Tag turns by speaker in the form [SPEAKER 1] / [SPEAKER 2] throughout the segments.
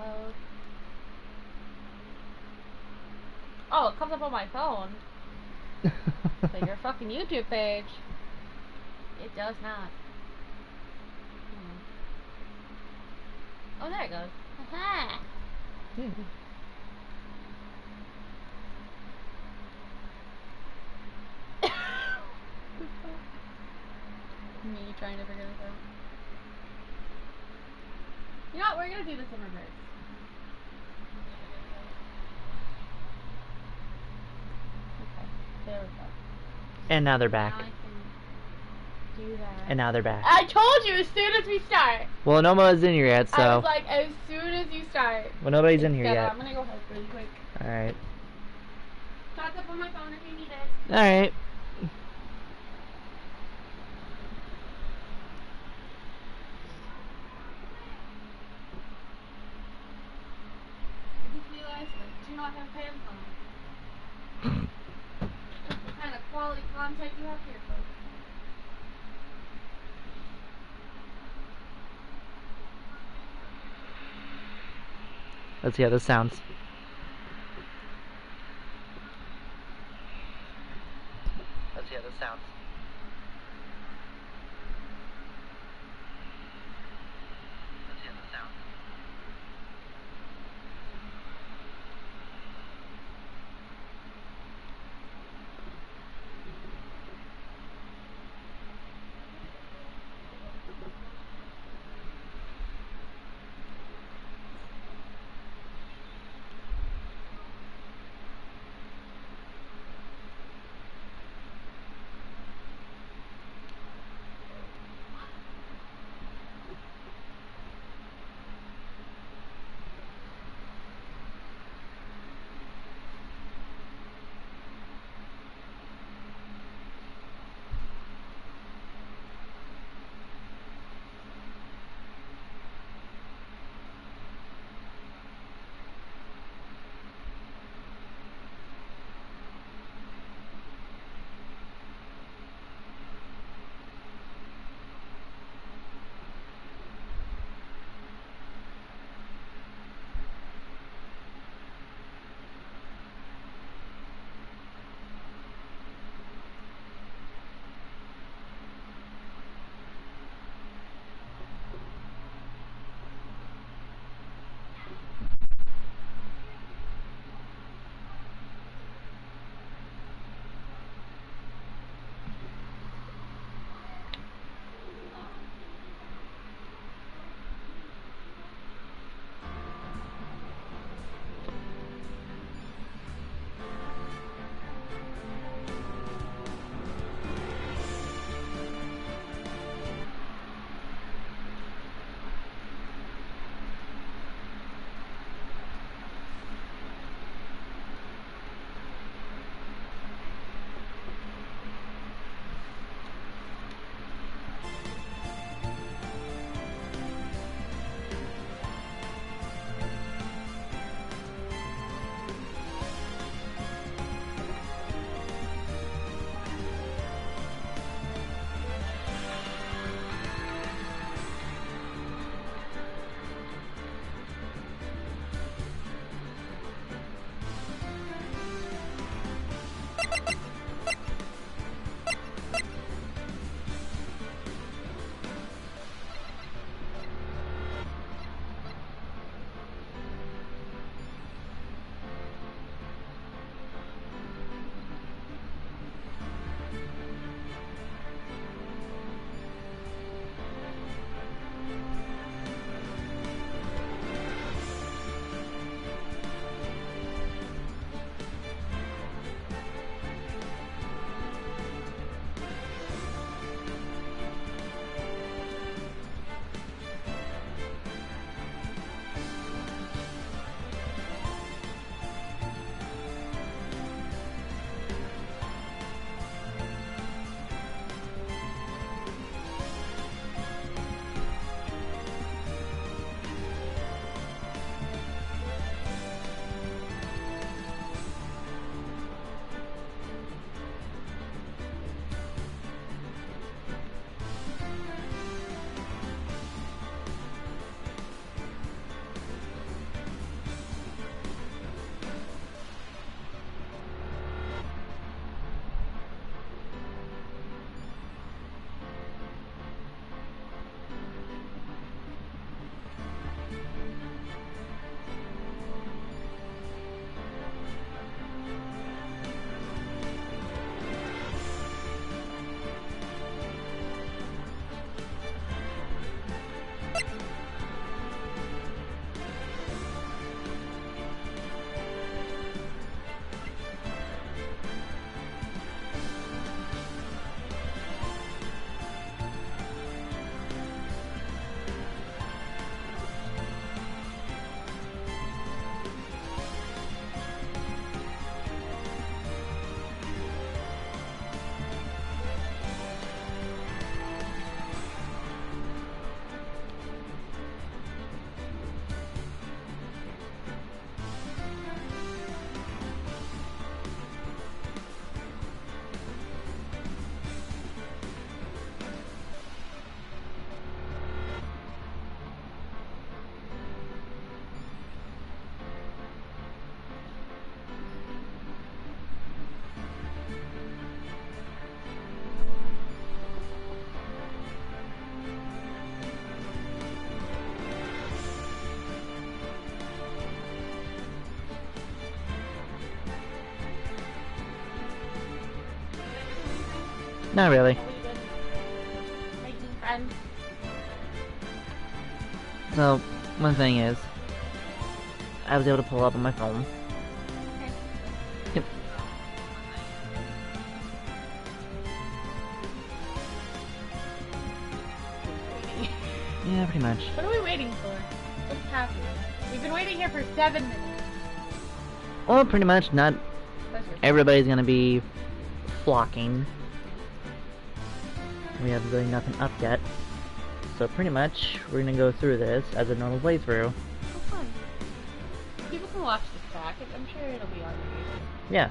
[SPEAKER 1] download. Oh, it comes up on my phone. Like your fucking YouTube page. It does not. Oh, there it goes. Aha! Me trying to figure this out. You know what? We're gonna do this in reverse. Okay, there we go.
[SPEAKER 2] And now they're back.
[SPEAKER 1] Now I can do that.
[SPEAKER 2] And now they're back.
[SPEAKER 1] I told you as soon as we start.
[SPEAKER 2] Well, nobody's in here yet, so.
[SPEAKER 1] I was like, as soon as you start.
[SPEAKER 2] Well, nobody's in here yet.
[SPEAKER 1] I'm gonna go help really quick.
[SPEAKER 2] Alright.
[SPEAKER 1] Talk up on my phone if you need it.
[SPEAKER 2] Alright.
[SPEAKER 1] I just realized I do not have pants on. What kind of quality content you have here, folks?
[SPEAKER 2] Let's see how this sounds. Let's see how this sounds. Let's see how this sounds. Not really.
[SPEAKER 1] Have we been making friends?
[SPEAKER 2] So, one thing is, I was able to pull up on my phone.
[SPEAKER 1] Okay.
[SPEAKER 2] Yep. Yeah, pretty much.
[SPEAKER 1] What are we waiting for? What's happening? We've been waiting here for 7 minutes.
[SPEAKER 2] Well, pretty much not everybody's gonna be flocking. We have really nothing up yet. So pretty much, we're gonna go through this as a normal playthrough.
[SPEAKER 1] Oh, fun. People can watch this back. I'm sure it'll be on YouTube.
[SPEAKER 2] Yeah.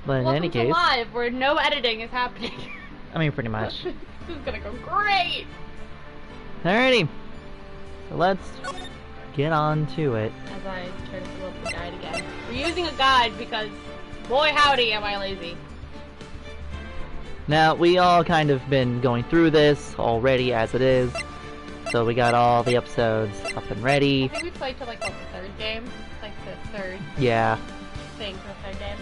[SPEAKER 2] But in
[SPEAKER 1] Welcome
[SPEAKER 2] any
[SPEAKER 1] to
[SPEAKER 2] case,
[SPEAKER 1] live, where no editing is happening.
[SPEAKER 2] I mean pretty much.
[SPEAKER 1] This is gonna go great!
[SPEAKER 2] Alrighty. So let's get on to it.
[SPEAKER 1] As I try to pull up the guide again. We're using a guide because, boy howdy, am I lazy.
[SPEAKER 2] Now, we all kind of been going through this already as it is. So we got all the episodes up and
[SPEAKER 1] I
[SPEAKER 2] ready.
[SPEAKER 1] think we played to like what, the third game? Like the third
[SPEAKER 2] Yeah.
[SPEAKER 1] thing for the third game.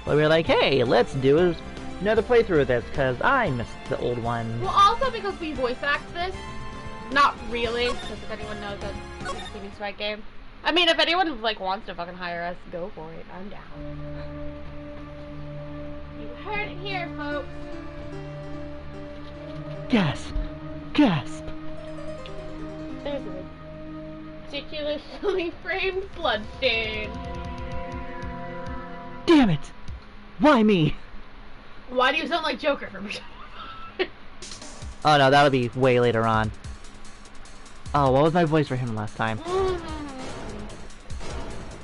[SPEAKER 2] But we were like, hey, let's do another playthrough of this, because I missed the old one.
[SPEAKER 1] Well, also because we voice act this. Not really, because if anyone knows that it's a Steven Swag game. I mean, if anyone like wants to fucking hire us, go for it. I'm down. You heard it here, folks.
[SPEAKER 2] Gasp! Gasp!
[SPEAKER 1] There's a ridiculously framed bloodstain.
[SPEAKER 2] Damn it! Why me?
[SPEAKER 1] Why do you sound like Joker from
[SPEAKER 2] Oh no, that'll be way later on. Oh, what was my voice for him last time?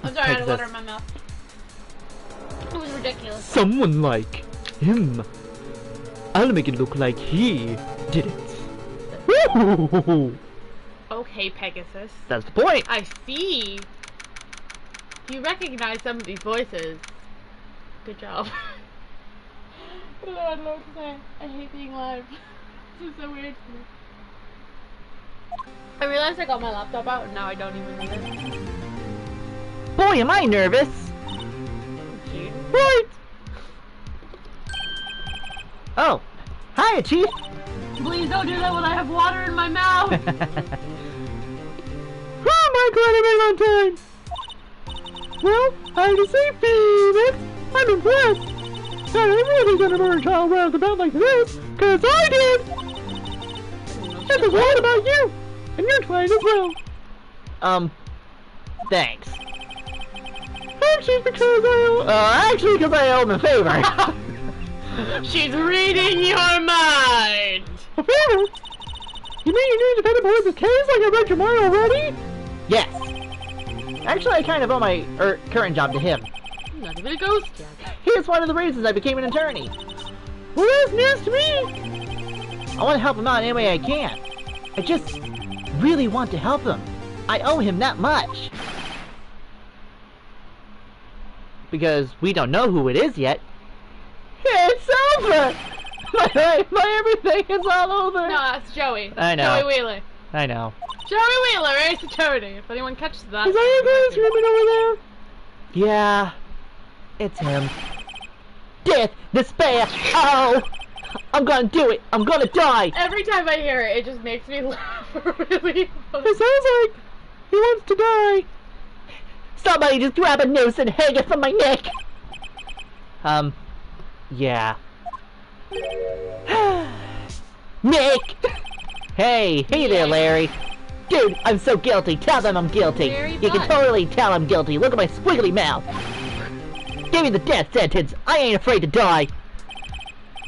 [SPEAKER 1] I'm sorry, I had
[SPEAKER 2] Take
[SPEAKER 1] water
[SPEAKER 2] this.
[SPEAKER 1] in my mouth. It was ridiculous.
[SPEAKER 2] Someone like him. I'll make it look like he did it. Woo!
[SPEAKER 1] Okay, Pegasus.
[SPEAKER 2] That's the point.
[SPEAKER 1] I see. You recognize some of these voices. Good job. I don't know what to say. I hate being live. This is so weird for me. I realized I got my laptop out and now I don't even need it.
[SPEAKER 2] Boy, am I nervous.
[SPEAKER 1] Cute.
[SPEAKER 2] Right. Oh, hi, Chief.
[SPEAKER 1] Please don't do that when I have water in my mouth.
[SPEAKER 2] Oh my god, I made it on time. Well, I have to say, Phoenix, I'm impressed. Not everybody's gonna burn a child round about like this, cause I did. And the what about you? And you're trying as well. Thanks. Actually, because I owe him a favor.
[SPEAKER 1] She's reading your mind.
[SPEAKER 2] A favor? You mean you need to pay aboard this case like I read your mind already? Yes. Actually, I kind of owe my current job to him.
[SPEAKER 1] Not even a ghost yet.
[SPEAKER 2] He is one of the reasons I became an attorney. Well, that's news to me. I want to help him out any way I can. I just really want to help him. I owe him that much. Because we don't know who it is yet. It's over! My everything is all over!
[SPEAKER 1] No, that's Joey.
[SPEAKER 2] I know.
[SPEAKER 1] Joey Wheeler.
[SPEAKER 2] I know.
[SPEAKER 1] Joey Wheeler, race attorney. If anyone catches that.
[SPEAKER 2] Is that you guys screaming over there? Yeah. It's him. Death! Despair! Oh! I'm gonna do it! I'm gonna die!
[SPEAKER 1] Every time I hear it, it just makes me laugh really hard.
[SPEAKER 2] It sounds like he wants to die. Somebody just grab a noose and hang it from my neck! Yeah. Nick! Hey there, Larry. Dude, I'm so guilty. Tell them I'm guilty.
[SPEAKER 1] Very
[SPEAKER 2] You can
[SPEAKER 1] fun.
[SPEAKER 2] totally tell I'm guilty. Look at my squiggly mouth. Give me the death sentence. I ain't afraid to die.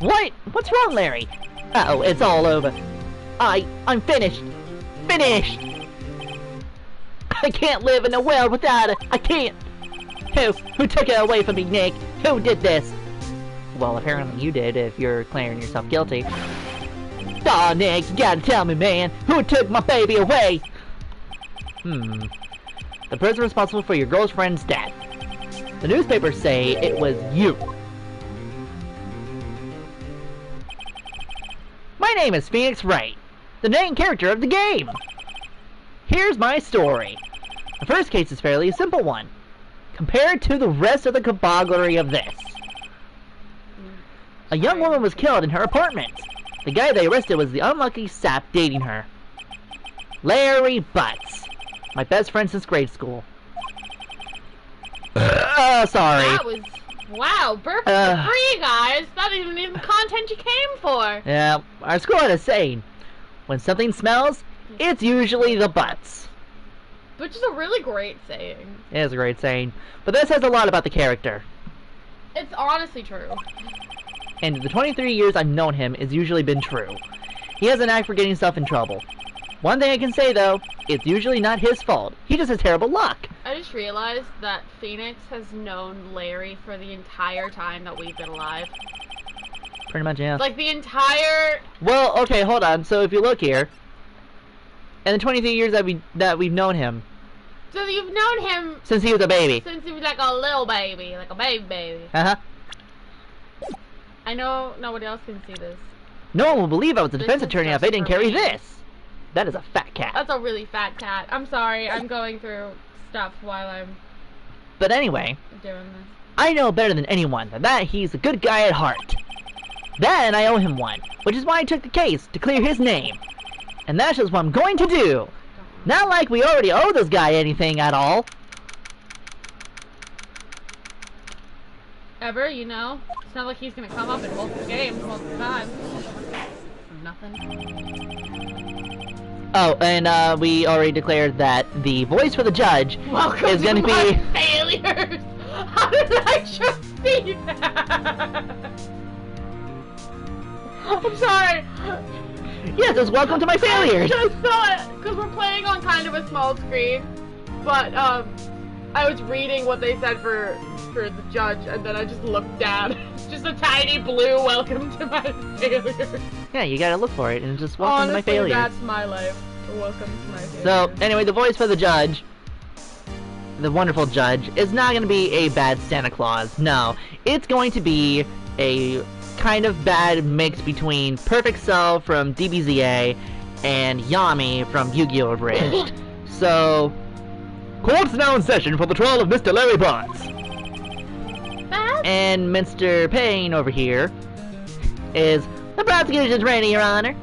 [SPEAKER 2] What? What's wrong, Larry? Uh-oh, it's all over. I'm finished. Finished! I can't live in a world without it. I can't. Who took it away from me, Nick? Who did this? Well, apparently you did, if you're declaring yourself guilty. Aw, Nick, you gotta tell me, man. Who took my baby away? The person responsible for your girlfriend's death. The newspapers say it was you. My name is Phoenix Wright, the main character of the game. Here's my story. The first case is fairly a simple one, compared to the rest of the caboglery of this. A young woman was killed in her apartment. The guy they arrested was the unlucky sap dating her. Larry Butts. My best friend since grade school. Sorry.
[SPEAKER 1] That was... Wow, burp for free, guys! Not even the content you came for!
[SPEAKER 2] Yeah, our school had a saying. When something smells, it's usually the butts.
[SPEAKER 1] Which is a really great saying.
[SPEAKER 2] It is a great saying. But this says a lot about the character.
[SPEAKER 1] It's honestly true.
[SPEAKER 2] And the 23 years I've known him, it's usually been true. He has an knack for getting himself in trouble. One thing I can say, though, it's usually not his fault. He just has terrible luck.
[SPEAKER 1] I just realized that Phoenix has known Larry for the entire time that we've been alive.
[SPEAKER 2] Pretty much, yeah.
[SPEAKER 1] Like, the entire...
[SPEAKER 2] Well, okay, hold on. So if you look here, in the 23 years that we've known him...
[SPEAKER 1] So you've known him...
[SPEAKER 2] Since he was a baby.
[SPEAKER 1] Since he was like a little baby. Like a baby.
[SPEAKER 2] Uh-huh.
[SPEAKER 1] I know nobody else can see this.
[SPEAKER 2] No one will believe I was a
[SPEAKER 1] This
[SPEAKER 2] defense
[SPEAKER 1] is
[SPEAKER 2] attorney if
[SPEAKER 1] just
[SPEAKER 2] I didn't
[SPEAKER 1] for
[SPEAKER 2] carry
[SPEAKER 1] me.
[SPEAKER 2] this. That is a fat cat.
[SPEAKER 1] That's a really fat cat. I'm sorry, I'm going through stuff while I'm
[SPEAKER 2] But anyway,
[SPEAKER 1] doing this.
[SPEAKER 2] I know better than anyone that he's a good guy at heart. Then I owe him one, which is why I took the case, to clear his name. And that's just what I'm going to do. Not like we already owe this guy anything at all.
[SPEAKER 1] Ever, you know? It's not like he's gonna come up in multiple games multiple times. Nothing.
[SPEAKER 2] Oh, and we already declared that the voice for the judge is going to be...
[SPEAKER 1] failures! How did I just see that? I'm sorry.
[SPEAKER 2] Yes, it's welcome to my failures.
[SPEAKER 1] I just saw it, because we're playing on kind of a small screen, but I was reading what they said for the judge, and then I just looked down. It's just a tiny blue welcome to my failures.
[SPEAKER 2] Yeah, you gotta look for it, and just welcome to my
[SPEAKER 1] Honestly,
[SPEAKER 2] failures.
[SPEAKER 1] that's my life. Welcome to my failures.
[SPEAKER 2] So, anyway, the voice for the judge, the wonderful judge, is not going to be a bad Santa Claus. No, it's going to be a kind of bad mix between Perfect Cell from DBZA and Yami from Yu-Gi-Oh! Abridged. So, court's now in session for the trial of Mr. Larry Butts. And Mr. Payne over here is... The prosecution's ready, Your Honor.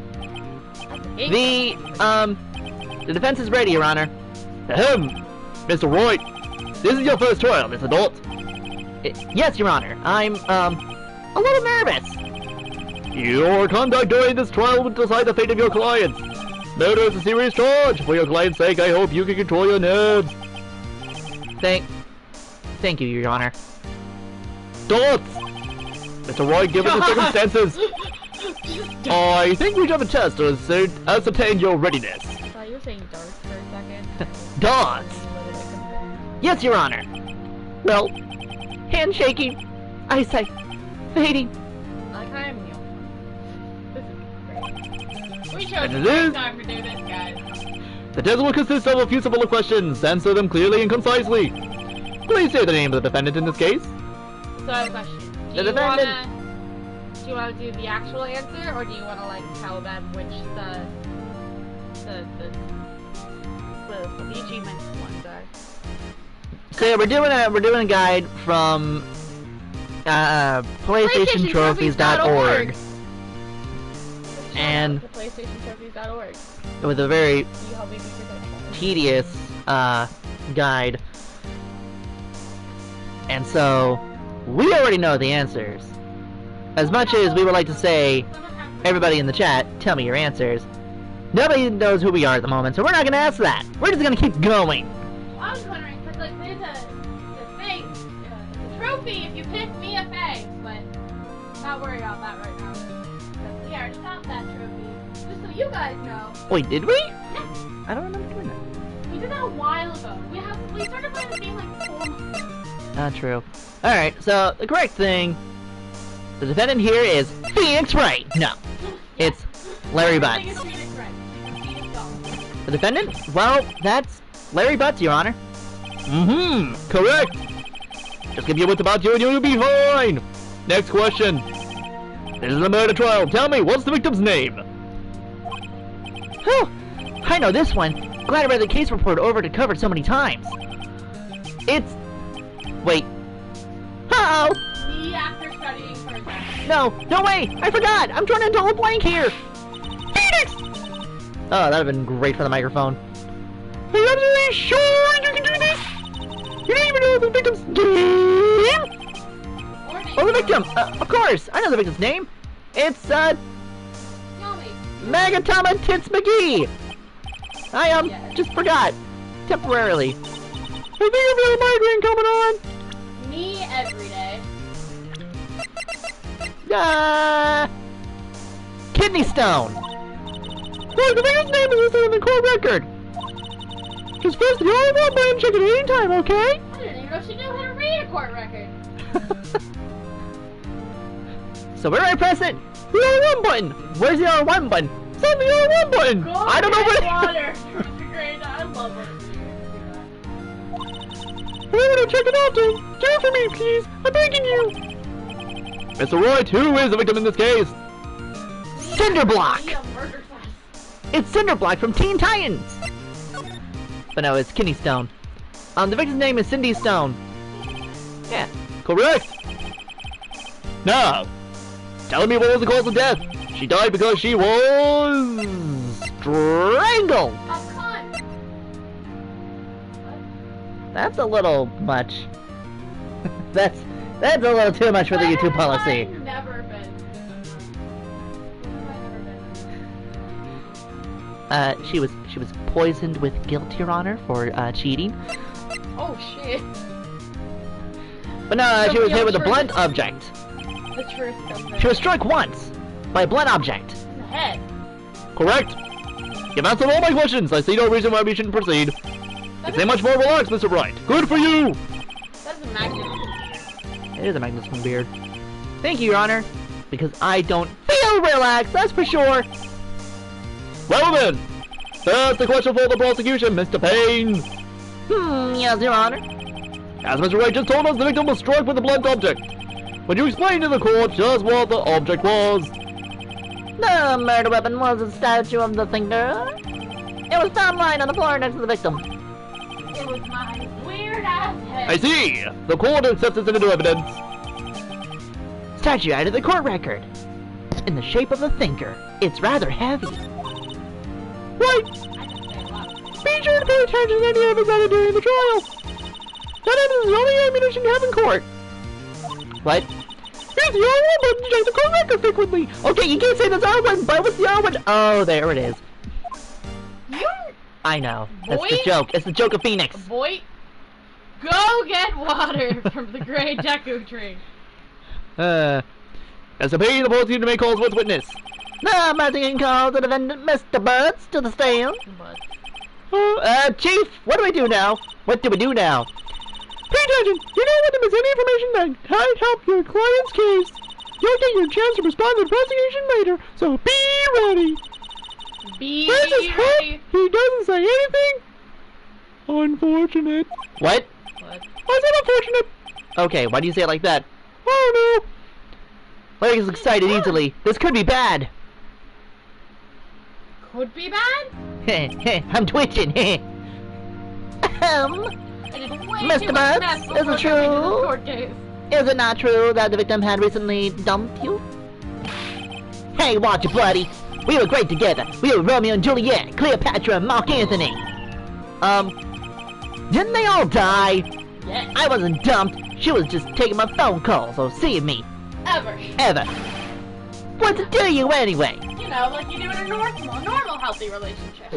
[SPEAKER 2] The defense is ready, Your Honor.
[SPEAKER 3] Ahem! Mr. Wright, this is your first trial, is it not?
[SPEAKER 2] Yes, Your Honor. I'm, a little nervous.
[SPEAKER 3] Your conduct during this trial will decide the fate of your clients. Murder is a serious charge. For your client's sake, I hope you can control your nerves.
[SPEAKER 2] Thank you, Your Honor.
[SPEAKER 3] Thoughts? Mr. Wright, given the circumstances, I think we have a test to ascertain your readiness.
[SPEAKER 1] I thought you were saying darts for a second.
[SPEAKER 2] Darts? Yes, Your Honor. Well, handshaking, eyesight, fading.
[SPEAKER 1] Like I am This is great. We chose
[SPEAKER 3] And
[SPEAKER 1] the
[SPEAKER 3] it
[SPEAKER 1] right
[SPEAKER 3] is-
[SPEAKER 1] time to do this, guys.
[SPEAKER 3] The test will consist of a few simple questions. Answer them clearly and concisely. Please say the name of the defendant in this case.
[SPEAKER 1] So I have a question.
[SPEAKER 2] The defendant-
[SPEAKER 1] Do you want to do the actual answer, or do you want to like tell them which the achievement ones are?
[SPEAKER 2] So yeah, we're doing a guide from PlayStationTrophies.org, and
[SPEAKER 1] The PlayStationTrophies.org.
[SPEAKER 2] with a very
[SPEAKER 1] Can you help me be predictable?
[SPEAKER 2] tedious guide. And so we already know the answers. As much as we would like to say, everybody in the chat, tell me your answers. Nobody knows who we are at the moment, so we're not gonna ask that. We're just gonna keep going.
[SPEAKER 1] I was wondering, because like there's a thing, a trophy if you pick me a face, but not worry about that right now. Because we already got that trophy. Just so you guys know.
[SPEAKER 2] Wait, did we?
[SPEAKER 1] Yeah,
[SPEAKER 2] I don't remember doing that.
[SPEAKER 1] we did that a while ago. We started playing the game like 4 months ago.
[SPEAKER 2] Not true. Alright, so the correct thing, the defendant here is Phoenix Wright. No, it's Larry
[SPEAKER 1] I think
[SPEAKER 2] Butts.
[SPEAKER 1] it's Phoenix Wright. It's Phoenix Dog.
[SPEAKER 2] The defendant? Well, that's Larry Butts, Your Honor.
[SPEAKER 3] Correct. Just give you what's about you and you'll be fine. Next question. This is a murder trial. Tell me, what's the victim's name?
[SPEAKER 2] Whew, I know this one. Glad I read the case report over to cover it so many times. It's... Wait. Uh-oh!
[SPEAKER 1] Me after studying for
[SPEAKER 2] No, no way! I forgot! I'm turning into a blank here! Phoenix! Oh, that'd have been great for the microphone. Are you absolutely sure you can do this? You don't even know the victim's name? Oh, the victim! Of course! I know the victim's name! It's, Magatama Tits McGee! I, just forgot. Temporarily. I think I've got a migraine coming on!
[SPEAKER 1] Me every day.
[SPEAKER 2] Kidney stone! Look, the victim's name is listed in the court record! Just press the R1 button, check it any time, okay?
[SPEAKER 1] I didn't even know she knew how to read a court record.
[SPEAKER 2] So where do I press it? The R1 button! Where's the R1 button? It's on the R1 button!
[SPEAKER 1] Go
[SPEAKER 2] I don't know where-
[SPEAKER 1] water. Great, I love it.
[SPEAKER 2] I want to check it out, dude! Do it for me, please! I'm begging you!
[SPEAKER 3] Mr. Wright, who is the victim in this case?
[SPEAKER 2] Cinderblock!
[SPEAKER 1] Be a murder fest.
[SPEAKER 2] It's Cinderblock from Teen Titans! But no, it's Kidney Stone. The victim's name is Cindy Stone. Yeah.
[SPEAKER 3] Correct. Now, tell me what was the cause of death? She died because she was...
[SPEAKER 2] Strangled!
[SPEAKER 1] Oh, come on.
[SPEAKER 2] That's a little much. That's a little too much for the YouTube policy.
[SPEAKER 1] I've never been.
[SPEAKER 2] She was poisoned with guilt, Your Honor, for cheating.
[SPEAKER 1] Oh shit.
[SPEAKER 2] But no,
[SPEAKER 1] So
[SPEAKER 2] she was
[SPEAKER 1] the
[SPEAKER 2] hit with a
[SPEAKER 1] truth-
[SPEAKER 2] blunt object.
[SPEAKER 1] The truth comes
[SPEAKER 2] She was struck once by a blunt object.
[SPEAKER 1] in the head.
[SPEAKER 3] Correct. You've answered all my questions. I see no reason why we shouldn't proceed. It's a much more relaxed, Mr. Wright. Good for you.
[SPEAKER 1] That's a magnificent.
[SPEAKER 2] It is a magnificent beard. Thank you, Your Honor, because I don't feel relaxed. That's for sure.
[SPEAKER 3] Well then, that's the question for the prosecution, Mr. Payne.
[SPEAKER 2] Yes, Your Honor.
[SPEAKER 3] As Mr. Wright just told us, the victim was struck with a blunt object. Would you explain to the court just what the object was?
[SPEAKER 2] The murder weapon was a statue of the thinker. It was found lying on the floor next to the victim.
[SPEAKER 1] It was my weird ass head.
[SPEAKER 3] I see. The court accepts this into evidence.
[SPEAKER 2] Statue added to the court record. In the shape of the thinker. It's rather heavy. Right.
[SPEAKER 1] I can say a lot.
[SPEAKER 2] Be sure to pay attention to any evidence added during the trial. That evidence is the only ammunition you have in court. What? Here's the R1 button to check the court record frequently. Okay, you can't say that's R1, but what's the R1? Oh, there it is.
[SPEAKER 1] You
[SPEAKER 2] I know. That's
[SPEAKER 1] Boy?
[SPEAKER 2] the joke. It's the joke of Phoenix.
[SPEAKER 1] boy, go get water from the great Deku tree.
[SPEAKER 3] As a Payne, the prosecutor may call as what's witness.
[SPEAKER 2] No, Martin calls the defendant Mr. Butts to the stand. Chief, what do we do now? What do we do now? Pay attention! You know when there is any information that might help your client's case, you'll get your chance to respond to the prosecution later, so be ready!
[SPEAKER 1] Be
[SPEAKER 2] Where's his head?
[SPEAKER 1] ready.
[SPEAKER 2] He doesn't say anything? Unfortunate. What?
[SPEAKER 1] What?
[SPEAKER 2] I said unfortunate! Okay, why do you say it like that? Oh no! Larry gets excited easily. This could be bad!
[SPEAKER 1] Could be bad?
[SPEAKER 2] I'm twitching.
[SPEAKER 1] And it's way
[SPEAKER 2] Mr.
[SPEAKER 1] too
[SPEAKER 2] Butts,
[SPEAKER 1] much mess
[SPEAKER 2] is
[SPEAKER 1] before
[SPEAKER 2] it
[SPEAKER 1] coming to
[SPEAKER 2] true?
[SPEAKER 1] this court case.
[SPEAKER 2] Is it not true that the victim had recently dumped you? Hey, watch it, buddy. We were great together. We were Romeo and Juliet, Cleopatra and Mark Anthony. Didn't they all die?
[SPEAKER 1] Yes.
[SPEAKER 2] I wasn't dumped. She was just taking my phone calls or seeing me.
[SPEAKER 1] Ever.
[SPEAKER 2] What's it do you anyway?
[SPEAKER 1] You know, like you do in a normal healthy relationship.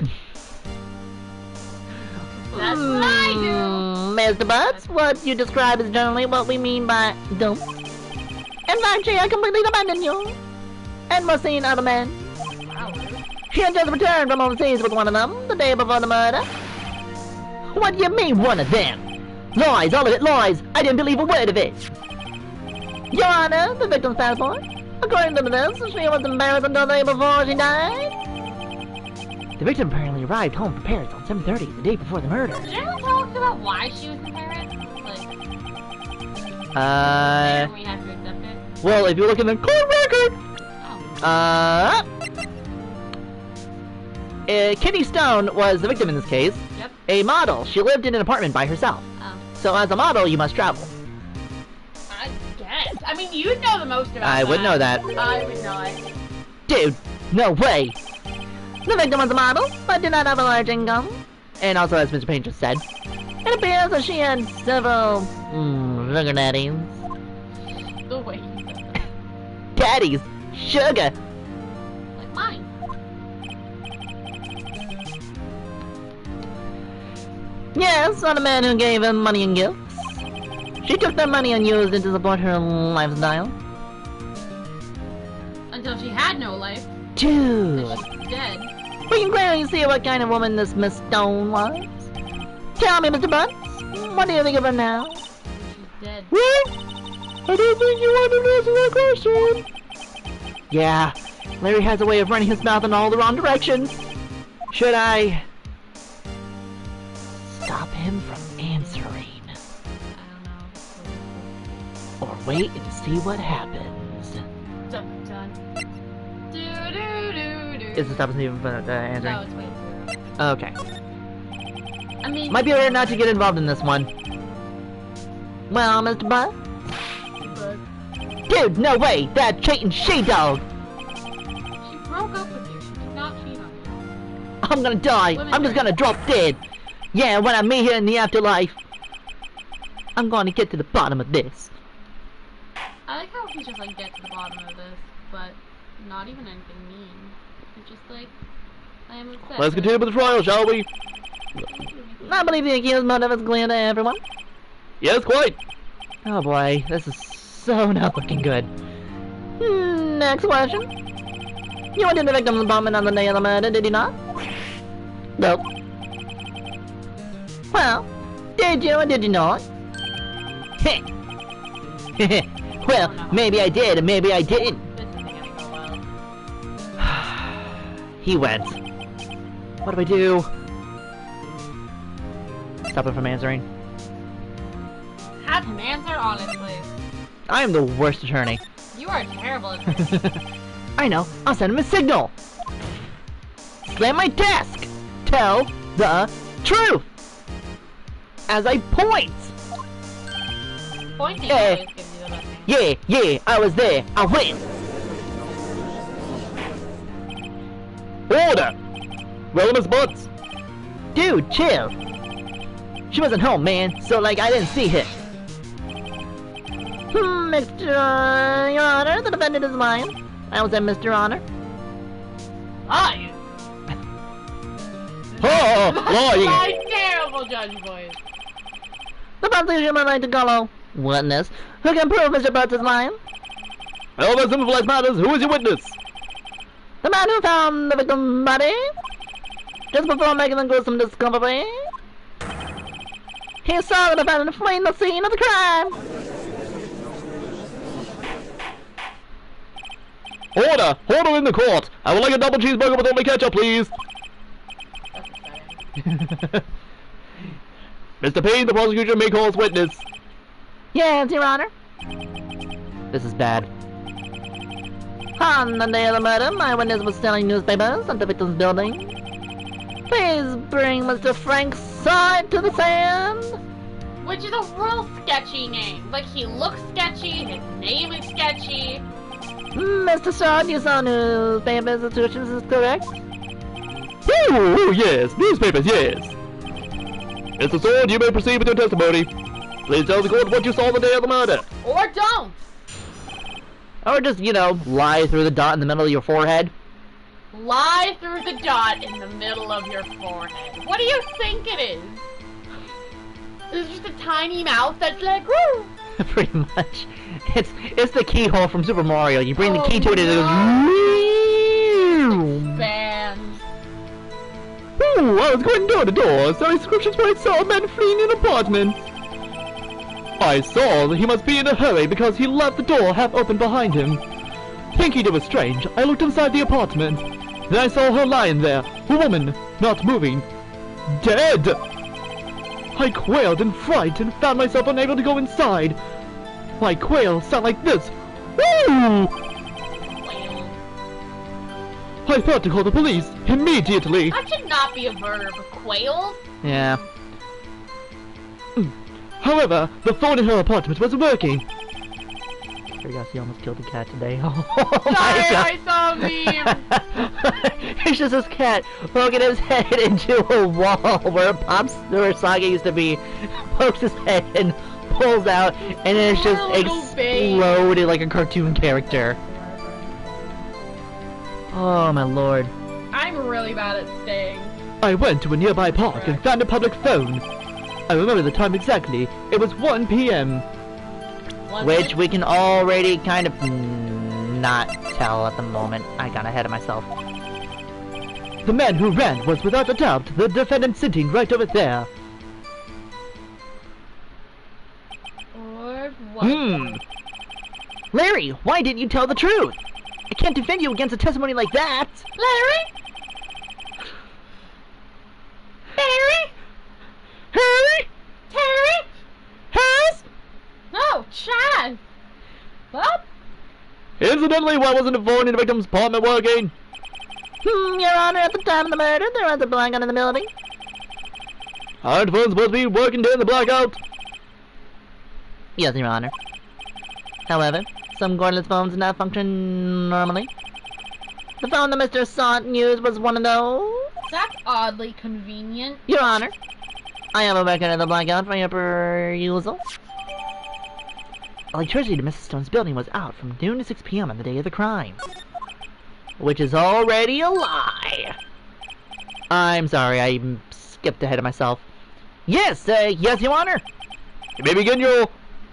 [SPEAKER 1] That's what I do.
[SPEAKER 2] Mr. Butts, what you describe is generally what we mean by dump. In fact, I completely abandoned you. And was seeing other men.
[SPEAKER 1] Wow.
[SPEAKER 2] She had just returned from overseas with one of them, the day before the murder. What do you mean, one of them? Lies, all of it lies. I didn't believe a word of it. Your Honor, the victim's passport. According to this, she was embarrassed until the day before she died. The victim apparently arrived home from Paris on 7:30, the day before the murder.
[SPEAKER 1] Did anyone tell us about why she was in Paris? Like, we have to accept it.
[SPEAKER 2] Well, if you look in the court record,
[SPEAKER 1] Oh.
[SPEAKER 2] Kitty Stone was the victim in this case.
[SPEAKER 1] Yep.
[SPEAKER 2] A model. She lived in an apartment by herself.
[SPEAKER 1] Oh.
[SPEAKER 2] So as a model, you must travel.
[SPEAKER 1] I guess. I mean, you'd know the most about
[SPEAKER 2] I
[SPEAKER 1] that.
[SPEAKER 2] would know that.
[SPEAKER 1] I would not.
[SPEAKER 2] Dude, no way! The victim was a model, but did not have a large income. And also, as Mr. Payne just said, it appears that she had several sugar daddies.
[SPEAKER 1] The way you said that.
[SPEAKER 2] Daddies! Sugar!
[SPEAKER 1] Like mine.
[SPEAKER 2] Yes, on a man who gave him money and gifts. She took that money and used it to support her lifestyle.
[SPEAKER 1] Until she had no life.
[SPEAKER 2] Dude!
[SPEAKER 1] She's dead.
[SPEAKER 2] We can clearly see what kind of woman this Miss Stone was. Tell me, Mr. Butts, what do you think of her now?
[SPEAKER 1] She's dead.
[SPEAKER 3] What? I don't think you want to answer that question.
[SPEAKER 2] Yeah, Larry has a way of running his mouth in all the wrong directions. Should I stop him from answering?
[SPEAKER 1] I don't know.
[SPEAKER 2] Or wait and see what happens?
[SPEAKER 1] Dun dun. Do do do do.
[SPEAKER 2] Is the stop him from answering?
[SPEAKER 1] No, it's way too.
[SPEAKER 2] Okay.
[SPEAKER 1] I mean,
[SPEAKER 2] Might be better not to get involved in this one. Well, Mr. Butt?
[SPEAKER 1] but
[SPEAKER 2] Dude, no way! That cheating she-dog!
[SPEAKER 1] she broke up with you. She did not cheat on you.
[SPEAKER 2] I'm gonna die! I'm just gonna drop dead! Yeah, when I meet her in the afterlife, I'm gonna get to the bottom of this.
[SPEAKER 1] I like how he's just like, get to the bottom of this, but not even anything mean. He's just like, I am upset.
[SPEAKER 3] Let's continue with the trial, shall we?
[SPEAKER 2] I believe the accused motive is clear to everyone.
[SPEAKER 3] Yes, quite.
[SPEAKER 2] Oh boy, this is so not looking good. Next question. You went in the victim's apartment on the day of the murder, did you not? Nope. Well, did you or did you not? Heh. Well, maybe I did and maybe I didn't.
[SPEAKER 1] This isn't gonna go well.
[SPEAKER 2] He went. What do I do? Stop him from answering.
[SPEAKER 1] Have him answer honestly.
[SPEAKER 2] I am the worst attorney.
[SPEAKER 1] You are terrible at this.
[SPEAKER 2] I know. I'll send him a signal. Slam my desk. Tell the truth. As I point.
[SPEAKER 1] Pointing
[SPEAKER 2] Eh.
[SPEAKER 1] always gives you the best answer.
[SPEAKER 2] Yeah, I was there. I win.
[SPEAKER 3] Order! Well, Miss Butts.
[SPEAKER 2] Dude, chill. She wasn't home, man, so like I didn't see her. Mr. Your Honor, the defendant is mine. I was at Mr. Honor.
[SPEAKER 1] Lies!
[SPEAKER 3] Oh, lying!
[SPEAKER 1] My terrible judge voice.
[SPEAKER 2] The prosecution would like to call a witness who can prove Mr. Butts is lying.
[SPEAKER 3] Well, that simplifies matters. Who is your witness?
[SPEAKER 2] The man who found the victim's body just before making the gruesome discovery. He saw the defendant fleeing the scene of the crime.
[SPEAKER 3] Order! Order in the court! I would like a double cheeseburger with only ketchup, please!
[SPEAKER 1] That's exciting.
[SPEAKER 3] Mr. Payne, the prosecution may call as witness.
[SPEAKER 2] Yes, Your Honor. This is bad. On the day of the murder, my witness was selling newspapers at the victim's building. Please bring Mr. Frank Side to the stand.
[SPEAKER 1] Which is a real sketchy name. Like, he looks sketchy, his name is sketchy.
[SPEAKER 2] Mr. Sard, you saw newspapers institutions, is correct?
[SPEAKER 3] Oh, yes, newspapers, yes. Mr. Sword, you may proceed with your testimony. Please tell the court what you saw the day of the murder.
[SPEAKER 1] Or don't.
[SPEAKER 2] Or just, you know, lie through the dot in the middle of your forehead.
[SPEAKER 1] Lie through the dot in the middle of your forehead. What do you think it is? Is it just a tiny mouth that's like, woo?
[SPEAKER 2] Pretty much. It's the keyhole from Super Mario. You bring the key to it and it goes.
[SPEAKER 1] Expands.
[SPEAKER 3] Oh, I was going door to door, selling subscriptions when I saw a man fleeing an apartment. I saw that he must be in a hurry because he left the door half open behind him. Thinking it was strange, I looked inside the apartment. Then I saw her lying there, a woman, not moving, dead. I quailed in fright and found myself unable to go inside. My quail sound like this. Woo!
[SPEAKER 1] Quail.
[SPEAKER 3] I thought to call the police immediately.
[SPEAKER 1] That should not be a verb. Quail?
[SPEAKER 2] Yeah.
[SPEAKER 3] However, the phone in her apartment was working.
[SPEAKER 2] Curiosity almost killed the cat today. Oh
[SPEAKER 1] Sorry,
[SPEAKER 2] my god.
[SPEAKER 1] I saw a meme.
[SPEAKER 2] It's just this cat poking his head into a wall where Saga used to be. Pokes his head and pulls out, and then it's just exploded like a cartoon character. Oh my lord.
[SPEAKER 1] I'm really bad at staying.
[SPEAKER 3] I went to a nearby park and found a public phone. I remember the time exactly. It was 1 p.m.
[SPEAKER 2] Which we can already kind of not tell at the moment. I got ahead of myself.
[SPEAKER 3] The man who ran was without a doubt the defendant sitting right over there.
[SPEAKER 1] Or what?
[SPEAKER 2] Larry, why didn't you tell the truth? I can't defend you against a testimony like that.
[SPEAKER 1] Larry? Harry?
[SPEAKER 2] Harry?
[SPEAKER 1] Terry?
[SPEAKER 2] Has?
[SPEAKER 1] No, Chad. Bob?
[SPEAKER 3] Incidentally, why wasn't the phone in the victim's apartment working?
[SPEAKER 2] Your Honor, at the time of the murder, there was a blackout in the building.
[SPEAKER 3] Aren't phones supposed to be working during the blackout?
[SPEAKER 2] Yes, Your Honor. However, some cordless phones do not function normally. The phone that Mr. Sot used was one of those.
[SPEAKER 1] That's oddly convenient.
[SPEAKER 2] Your Honor, I have a record of the blackout for your perusal. Electricity to Mrs. Stone's building was out from noon to 6 p.m. on the day of the crime. Which is already a lie. I'm sorry, I skipped ahead of myself. Yes, yes, Your Honor.
[SPEAKER 3] You may begin your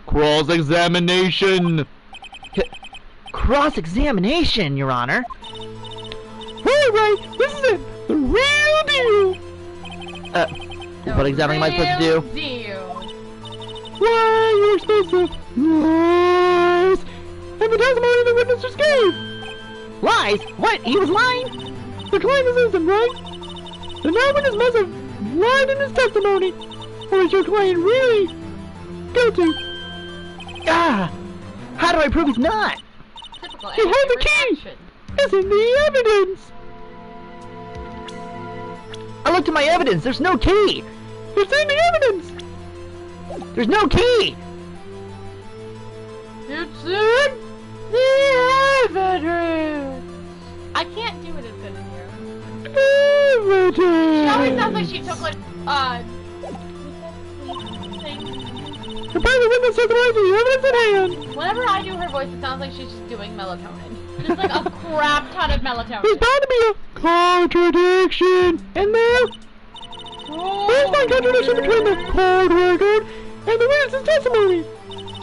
[SPEAKER 3] cross-examination.
[SPEAKER 2] Cross-examination, Your Honor?
[SPEAKER 3] Alright, this is it. The real deal.
[SPEAKER 2] What exactly am I supposed to do?
[SPEAKER 1] Deal.
[SPEAKER 3] Why, you're supposed to lies. And the testimony the witness just gave.
[SPEAKER 2] Lies? What? He was lying?
[SPEAKER 3] The client is innocent, right? The non-witness must have lied in his testimony. Or is your client really guilty?
[SPEAKER 2] Ah! How do I prove he's not?
[SPEAKER 1] Typical
[SPEAKER 3] You have the key!
[SPEAKER 1] reaction.
[SPEAKER 3] It's in the evidence!
[SPEAKER 2] I looked at my evidence. There's no key.
[SPEAKER 3] It's in the evidence!
[SPEAKER 2] There's no key.
[SPEAKER 1] It's in the evidence. I can't do it as good in here.
[SPEAKER 3] Evidence!
[SPEAKER 1] She always sounds like she took like thing.
[SPEAKER 3] The private witness said the evidence at hand.
[SPEAKER 1] Whenever I do her voice, it sounds like she's just doing melatonin. Just like a crap ton of melatonin.
[SPEAKER 3] There's bound to be a contradiction in there. There's no contradiction between the cold record and the witness's testimony.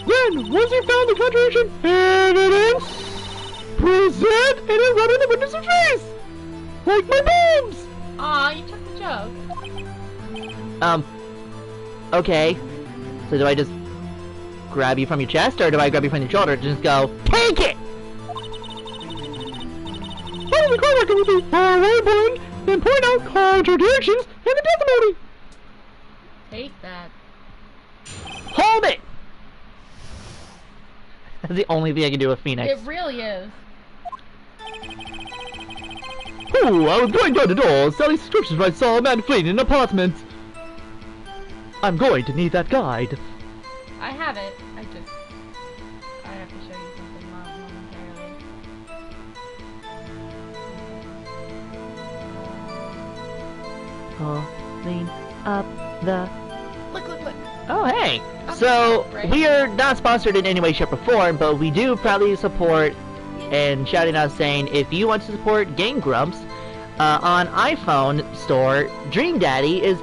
[SPEAKER 3] Then, once you found the contradiction, evidence, present and then rub in the witness's face. Like my boobs.
[SPEAKER 1] Aw, you took the joke.
[SPEAKER 2] Okay. So do I just grab you from your chest, or do I grab you from your shoulder and just go, take it?
[SPEAKER 3] Follow the court record with the labeling, then point out contradictions in the testimony.
[SPEAKER 1] Take that.
[SPEAKER 2] Hold it! That's the only thing I can do with Phoenix.
[SPEAKER 1] It really is.
[SPEAKER 3] Oh, I was going door to door selling subscriptions when I saw a man fleeing an apartment. I'm going to need that guide.
[SPEAKER 1] I have it. I have to show you something momentarily.
[SPEAKER 2] Pulling up the...
[SPEAKER 1] Look.
[SPEAKER 2] Oh, hey!
[SPEAKER 1] Okay,
[SPEAKER 2] So,
[SPEAKER 1] right.
[SPEAKER 2] we are not sponsored in any way, shape, or form, but we do proudly support and shouting out saying, if you want to support Game Grumps, on iPhone store, Dream Daddy is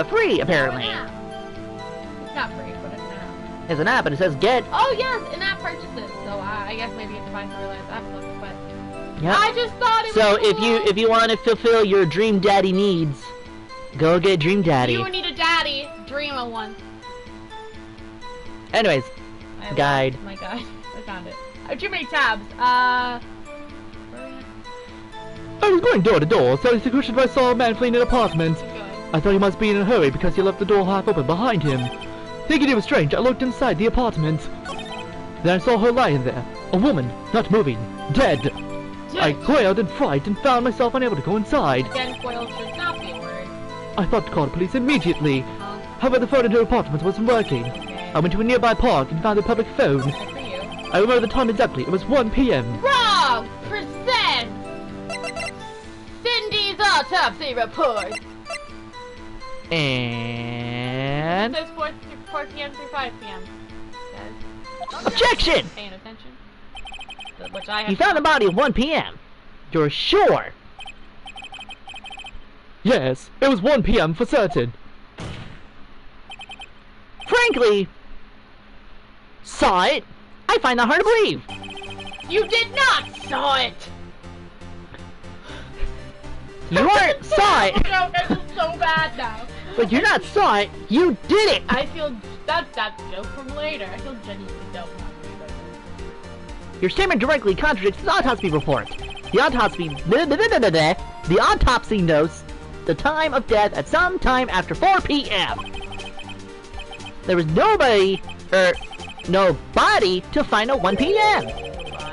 [SPEAKER 2] free, apparently.
[SPEAKER 1] It's not free, but it's an app.
[SPEAKER 2] It's an app, and it says get...
[SPEAKER 1] Oh yes, in-app purchases. So I guess maybe it's fine to realize app looks, but
[SPEAKER 2] Yep.
[SPEAKER 1] I just thought it
[SPEAKER 2] So
[SPEAKER 1] was
[SPEAKER 2] if you want to fulfill your Dream Daddy needs, go get Dream Daddy.
[SPEAKER 1] you need a daddy, dream of one.
[SPEAKER 2] Anyways,
[SPEAKER 1] I
[SPEAKER 2] guide.
[SPEAKER 1] lost my guide. I found it. I have too many tabs. Where are we at?
[SPEAKER 3] I was going door to door selling subscriptions when I saw a man fleeing an apartment.
[SPEAKER 1] Keep going.
[SPEAKER 3] I thought he must be in a hurry because he left the door half open behind him. Thinking it was strange, I looked inside the apartment. Then I saw her lying there, a woman, not moving, dead. I quailed in fright and found myself unable to go inside.
[SPEAKER 1] Again, foil should not be a word.
[SPEAKER 3] I thought to call the police immediately.
[SPEAKER 1] Huh?
[SPEAKER 3] However, the phone in her apartment wasn't working.
[SPEAKER 1] Okay.
[SPEAKER 3] I went to a nearby park and found a public phone.
[SPEAKER 1] Good for you.
[SPEAKER 3] I remember the time exactly. It was 1 p.m.
[SPEAKER 1] Wrong! Present! Cindy's autopsy report!
[SPEAKER 2] And...
[SPEAKER 1] It says 4 p.m. through 5 p.m.
[SPEAKER 2] Objection!
[SPEAKER 1] Paying attention. Which I have.
[SPEAKER 2] You found the body at 1 p.m. You're sure?
[SPEAKER 3] Yes, it was 1 p.m. for certain.
[SPEAKER 2] Frankly, saw it. I find that hard to believe.
[SPEAKER 1] You did not saw it!
[SPEAKER 2] You weren't saw it.
[SPEAKER 1] No, I feel so bad now.
[SPEAKER 2] But you're not saw it. You did it.
[SPEAKER 1] I feel that joke from later. I feel genuinely dumb.
[SPEAKER 2] Your statement directly contradicts the autopsy report. The autopsy notes the time of death at some time after 4 p.m. There was no body to find at 1 p.m.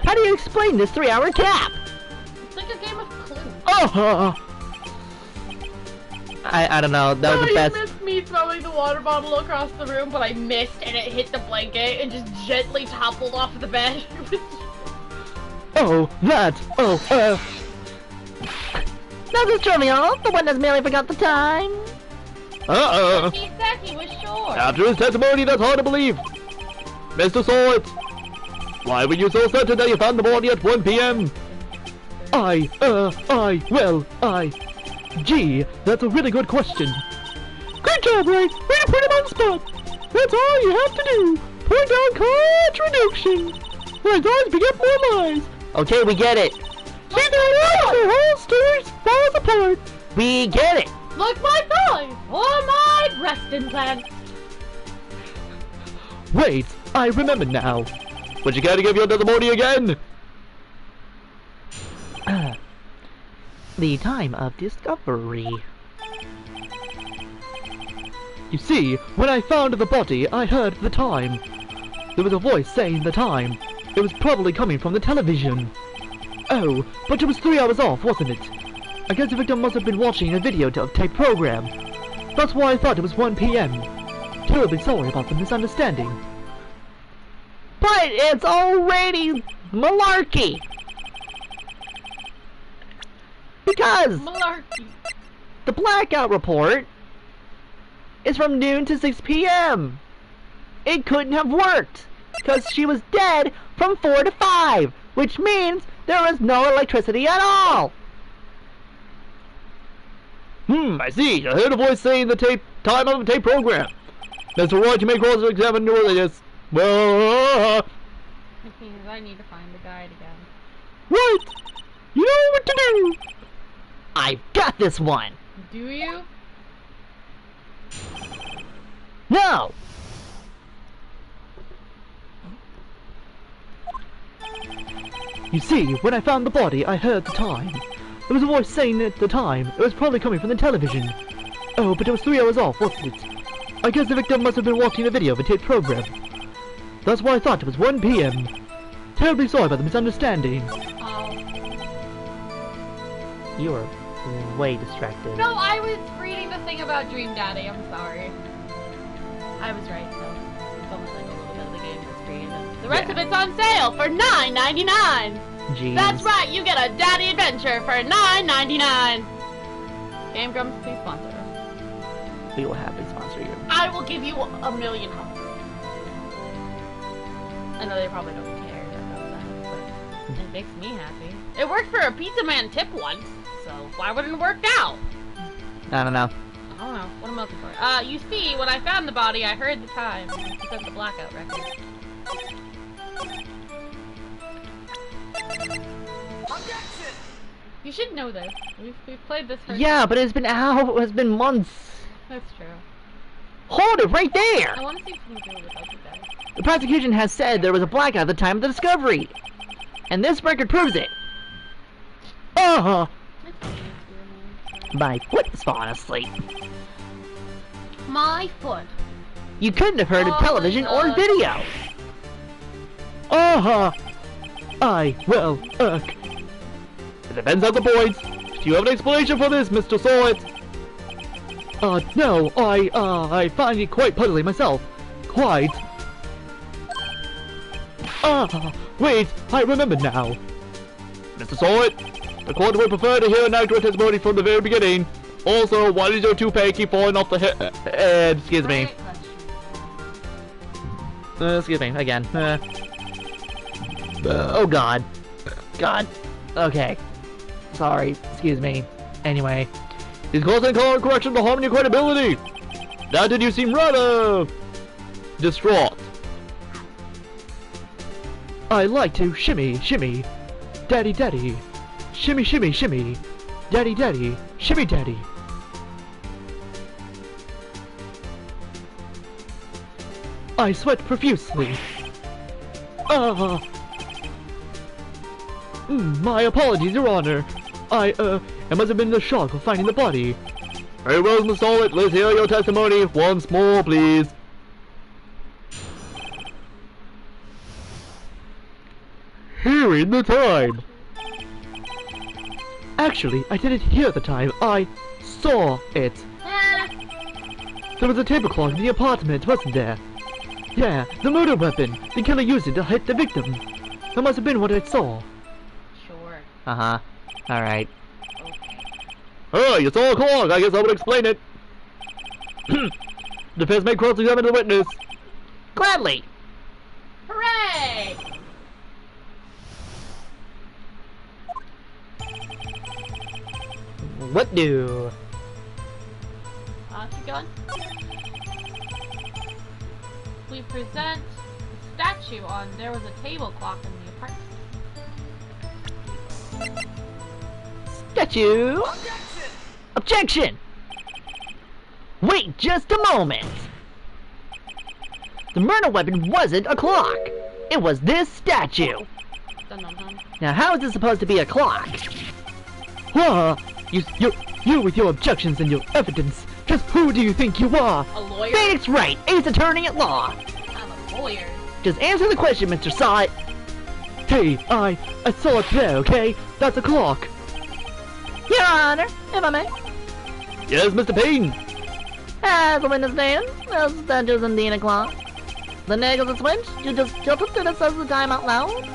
[SPEAKER 2] How do you explain this 3-hour gap?
[SPEAKER 1] It's like a game of Clue.
[SPEAKER 2] Oh! I don't know. That was the best.
[SPEAKER 1] You missed me throwing the water bottle across the room, but I missed and it hit the blanket and just gently toppled off the bed.
[SPEAKER 3] Oh, that. Oh,
[SPEAKER 2] That is trivial. The one that's merely forgot the time.
[SPEAKER 1] He said he was sure.
[SPEAKER 3] After his testimony, that's hard to believe. Mr. Salt, why were you so certain that you found the body at 1 p.m.? Gee, that's a really good question. Great job, Wright. Way to put him on the spot. That's all you have to do. Point out contradiction. Wright's eyes beget more lies.
[SPEAKER 2] Okay, we get it.
[SPEAKER 3] See, the whole story falls apart.
[SPEAKER 2] We get it.
[SPEAKER 1] Like my thighs or my resting plan.
[SPEAKER 3] Wait, I remember now. Would you care to give your testimony again?
[SPEAKER 2] The time of discovery.
[SPEAKER 3] You see, when I found the body, I heard the time. There was a voice saying the time. It was probably coming from the television. Oh, but it was 3 hours off, wasn't it? I guess the victim must have been watching a videotape program. That's why I thought it was 1 p.m. Terribly sorry about the misunderstanding.
[SPEAKER 2] But it's already malarkey. Because
[SPEAKER 1] Malarkey.
[SPEAKER 2] the blackout report is from noon to 6 p.m. It couldn't have worked because she was dead from 4 to 5, which means there was no electricity at all.
[SPEAKER 3] I see. I heard a voice saying the time of the tape program. Mr. Wright, you may cross-examine your witness. Well,
[SPEAKER 1] Which means I need to find the guide again.
[SPEAKER 3] Right! You know what to do!
[SPEAKER 2] I've got this one.
[SPEAKER 1] Do you?
[SPEAKER 2] No.
[SPEAKER 3] You see, when I found the body, I heard the time. There was a voice saying at the time. It was probably coming from the television. Oh, but it was 3 hours off, wasn't it? I guess the victim must have been watching a video of a tape program. That's why I thought it was 1 p.m. Terribly sorry about the misunderstanding.
[SPEAKER 1] Oh.
[SPEAKER 2] You were way distracted.
[SPEAKER 1] No, I was reading the thing about Dream Daddy. I'm sorry. I was right, though. It's almost like a little bit of the game that's free. The rest of it's on sale for $9.99.
[SPEAKER 2] Jeez.
[SPEAKER 1] That's right, you get a Daddy Adventure for $9.99. Game Grumps, please sponsor us.
[SPEAKER 2] We will happily sponsor you.
[SPEAKER 1] I will give you a million hugs. I know they probably don't care about that, but it makes me happy. It worked for a Pizza Man tip once, so why wouldn't it work now?
[SPEAKER 2] I don't know.
[SPEAKER 1] I don't know. What am I looking for? You see, when I found the body, I heard the time. He sent the blackout record. You should know this. We've played this for...
[SPEAKER 2] Yeah, but it's been months.
[SPEAKER 1] That's true.
[SPEAKER 2] Hold it right there!
[SPEAKER 1] I want to see if we can do it without you guys.
[SPEAKER 2] The prosecution has said there was a blackout at the time of the discovery. And this record proves it. Uh-huh. My foot was falling asleep.
[SPEAKER 1] My foot.
[SPEAKER 2] You couldn't have heard
[SPEAKER 1] Oh
[SPEAKER 2] of television
[SPEAKER 1] my
[SPEAKER 2] or
[SPEAKER 1] God.
[SPEAKER 2] video.
[SPEAKER 3] Uh-huh. It depends on the points. Do you have an explanation for this, Mr. Salt? No, I find it quite puzzling myself. Quite. Ah, wait, I remember now. Mr. Sawit, the court would prefer to hear an accurate testimony from the very beginning. Also, why does your toupee keep falling off the head? Excuse me.
[SPEAKER 2] Excuse me, again. Oh god. God. Okay. Sorry, excuse me. Anyway.
[SPEAKER 3] He's causing color correction to harm your credibility. Now did you seem rather distraught?
[SPEAKER 2] I like to shimmy, shimmy. Daddy, daddy. Shimmy, shimmy, shimmy. Daddy, daddy. Shimmy, daddy. I sweat profusely. My apologies, Your Honor. It must have been the shock of finding the body.
[SPEAKER 3] Very well, Mr. Sawit, let's hear your testimony once more, please. Hearing the time.
[SPEAKER 2] Actually, I didn't hear the time. I saw it. There was a table clock in the apartment, wasn't there? Yeah, the murder weapon. The killer used it to hit the victim. That must have been what I saw.
[SPEAKER 1] Sure.
[SPEAKER 2] Uh-huh. Alright.
[SPEAKER 3] Oh, you saw a clock. I guess I would explain it. Defense may cross-examine the witness.
[SPEAKER 2] Gladly.
[SPEAKER 1] Hooray!
[SPEAKER 2] What do?
[SPEAKER 1] Keep going. We present the statue on there was a table clock in the apartment.
[SPEAKER 2] Statue. Objection! Wait just a moment. The murder weapon wasn't a clock. It was this statue.
[SPEAKER 1] Dun, dun, dun.
[SPEAKER 2] Now how is this supposed to be a clock? You with your objections and your evidence. Just who do you think you are?
[SPEAKER 1] A lawyer?
[SPEAKER 2] Phoenix Wright, ace attorney at law.
[SPEAKER 1] I'm a lawyer.
[SPEAKER 2] Just answer the question, Mr. Sawit. Hey, I saw it there, okay? That's a clock. Your Honor, if I may.
[SPEAKER 3] Yes, Mr. Payne.
[SPEAKER 2] As a witness stand, the statue's indeed a clock. The neck is a switch. You just tilt it till it says the time out loud.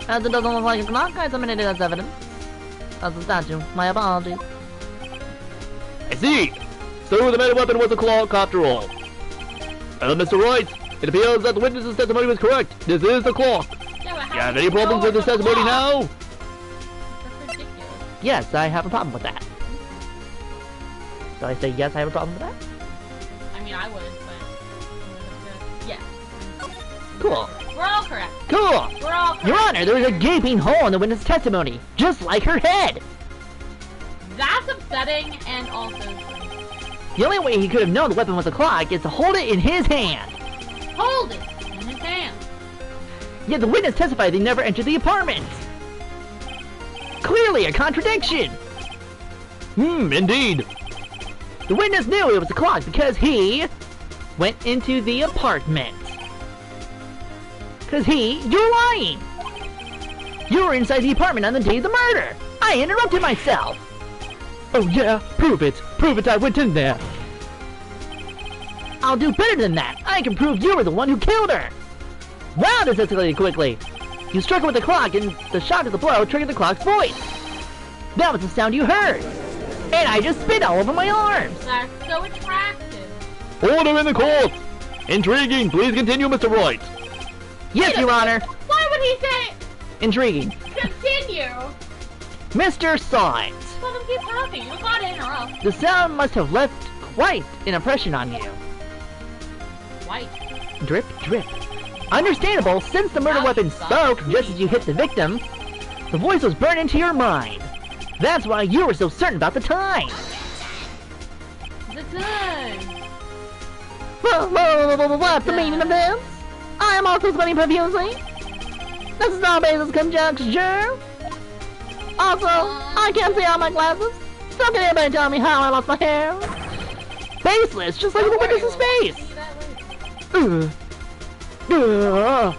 [SPEAKER 2] As it doesn't look like a clock, I submitted it as evidence. As a statue. My apologies.
[SPEAKER 3] I see. So the murder weapon was a clock after all. Mr. Wright, it appears that the witness's testimony was correct. This is the clock.
[SPEAKER 1] Yeah, but
[SPEAKER 3] You have any problems with this testimony now?
[SPEAKER 1] That's ridiculous.
[SPEAKER 2] Yes, I have a problem with that. So I say yes, I have a problem with that?
[SPEAKER 1] I mean, I would, but... yeah.
[SPEAKER 2] Cool.
[SPEAKER 1] We're all correct.
[SPEAKER 2] Cool!
[SPEAKER 1] We're all correct.
[SPEAKER 2] Your Honor, there was a gaping hole in the witness' testimony, just like her head!
[SPEAKER 1] That's upsetting and also true.
[SPEAKER 2] The only way he could have known the weapon was a clock is to hold it in his hand.
[SPEAKER 1] Hold it in his hand.
[SPEAKER 2] Yet the witness testified they never entered the apartment. Clearly a contradiction.
[SPEAKER 3] Indeed.
[SPEAKER 2] The witness knew it was a clock because he went into the apartment. You're lying. You were inside the apartment on the day of the murder. I interrupted myself.
[SPEAKER 3] Oh yeah, prove it. Prove it I went in there.
[SPEAKER 2] I'll do better than that. I can prove you were the one who killed her. Wow, this escalated quickly. You struck her with the clock, and the shock of the blow triggered the clock's voice. That was the sound you heard. And I just spit all over my arms.
[SPEAKER 1] That's so attractive.
[SPEAKER 3] Order in the court. Intriguing. Please continue, Mr. Wright.
[SPEAKER 2] Yes, Your Honor.
[SPEAKER 1] Why would he say
[SPEAKER 2] Intriguing.
[SPEAKER 1] continue?
[SPEAKER 2] Mr. Sawit.
[SPEAKER 1] Let him keep talking. You gotta interrupt.
[SPEAKER 2] The sound must have left quite an impression on you.
[SPEAKER 1] White.
[SPEAKER 2] Drip, drip. Understandable, since the murder weapon spoke just as you hit the victim. The voice was burned into your mind. That's why you were so certain about the time.
[SPEAKER 1] The time.
[SPEAKER 2] What's the meaning of this? I am also sweating profusely. This is no basis conjecture. Also, I can't see out my glasses. So can anybody tell me how I lost my hair? Baseless, just like the witness's face.
[SPEAKER 1] See that later.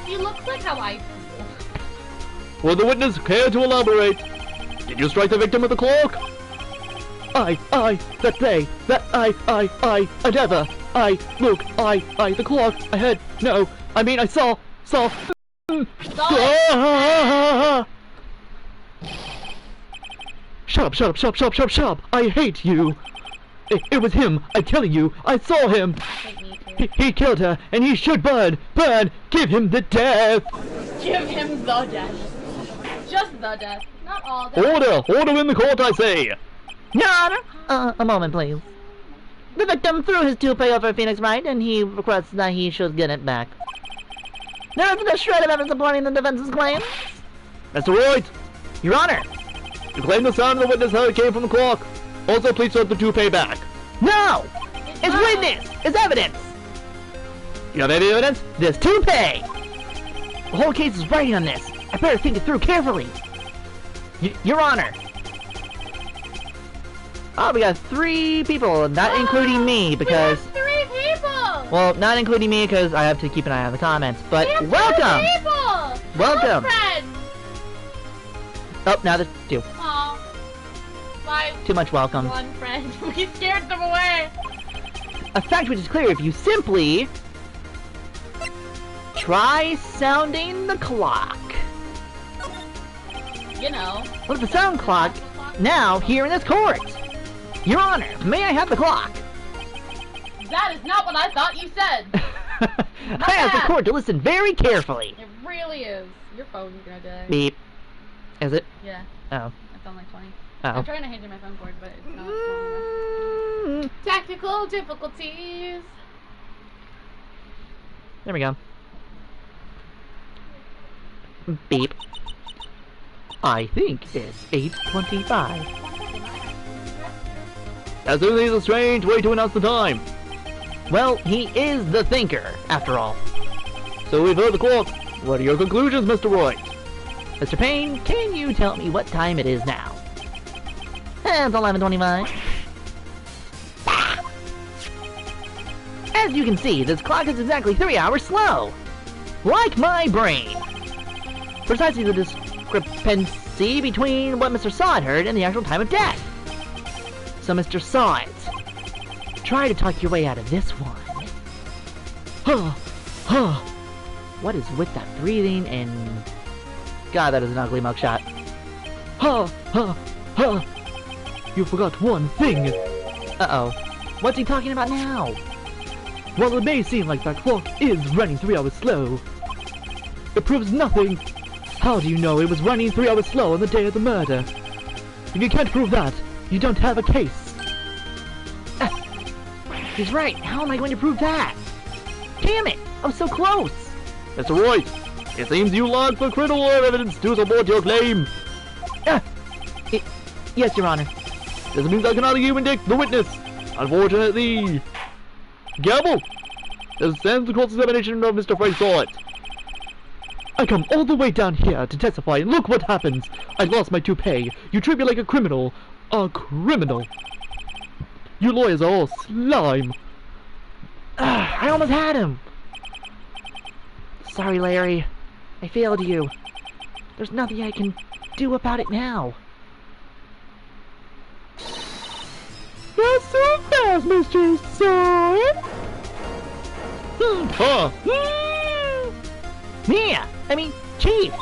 [SPEAKER 1] He looks like how I feel.
[SPEAKER 3] Will the witness care to elaborate? Did you strike the victim with the clock? The clock, I had, no, I mean I saw. Ah! Shut up, shut up, shut up, shut up, shut up, shut up! I hate you! It was him, I'm telling you, I saw him! He killed her, and he should burn! Burn! Give him the death!
[SPEAKER 1] Give him the death. Just the death. Not all death.
[SPEAKER 3] Order! Order in the court, I say!
[SPEAKER 2] Your Honor, a moment, please. The victim threw his toupee over Phoenix Wright, and he requests that he should get it back. There isn't a shred of evidence supporting the defense's claims.
[SPEAKER 3] Mr. Wright!
[SPEAKER 2] Your Honor!
[SPEAKER 3] You claim the sound of the witness heard came from the clock. Also, please put the toupee back.
[SPEAKER 2] No! It's witness! It's evidence!
[SPEAKER 3] You have any evidence?
[SPEAKER 2] This toupee! The whole case is riding on this. I better think it through carefully. Your Honor! Oh, we got 3 people, not including me, because...
[SPEAKER 1] We have 3 people!
[SPEAKER 2] Well, not including me, because I have to keep an eye on the comments, but
[SPEAKER 1] we have
[SPEAKER 2] welcome!
[SPEAKER 1] 2 people!
[SPEAKER 2] Welcome!
[SPEAKER 1] Friends.
[SPEAKER 2] Oh, now there's 2.
[SPEAKER 1] Aw. Bye.
[SPEAKER 2] Too much welcome.
[SPEAKER 1] 1 friend. We scared them away!
[SPEAKER 2] A fact which is clear if you simply... try sounding the clock.
[SPEAKER 1] You know.
[SPEAKER 2] What is the sound clock now here in this court? Your Honor, may I have the clock?
[SPEAKER 1] That is not what I thought you said!
[SPEAKER 2] I ask the court to listen very carefully.
[SPEAKER 1] It really is. Your phone's gonna die.
[SPEAKER 2] Beep. Is it?
[SPEAKER 1] Yeah.
[SPEAKER 2] Oh.
[SPEAKER 1] It's on like 20.
[SPEAKER 2] Oh.
[SPEAKER 1] I'm trying to hand you my phone cord, but it's not long enough. Technical difficulties.
[SPEAKER 2] There we go. Beep. I think it's 8:25.
[SPEAKER 3] As soon as he's a strange way to announce the time.
[SPEAKER 2] Well, he is the thinker, after all.
[SPEAKER 3] So we've heard the clock. What are your conclusions, Mr. Wright?
[SPEAKER 2] Mr. Payne, can you tell me what time it is now? It's 11:25. As you can see, this clock is exactly 3 hours slow. Like my brain. Precisely the discrepancy between what Mr. Sod heard and the actual time of death. So, Mr. Sod, try to talk your way out of this one. What is with that breathing and... God, that is an ugly mugshot.
[SPEAKER 3] You forgot one thing.
[SPEAKER 2] Uh-oh. What's he talking about now?
[SPEAKER 3] While it may seem like that clock is running 3 hours slow, it proves nothing. How do you know it was running 3 hours slow on the day of the murder? If you can't prove that, you don't have a case.
[SPEAKER 2] He's right. How am I going to prove that? Damn it! I was so close!
[SPEAKER 3] Mr. Wright, it seems you lack for critical evidence to support your claim.
[SPEAKER 2] Yes, Your Honor.
[SPEAKER 3] This means I cannot indict the witness. Unfortunately. Gavel! This ends the court's examination of Mr. Wright. I come all the way down here to testify, and look what happens. I lost my toupee. You treat me like a criminal. A criminal. You lawyers are all slime.
[SPEAKER 2] I almost had him. Sorry, Larry. I failed you. There's nothing I can do about it now.
[SPEAKER 3] Not so fast, Mr. Son.
[SPEAKER 2] Yeah, I mean, Chief.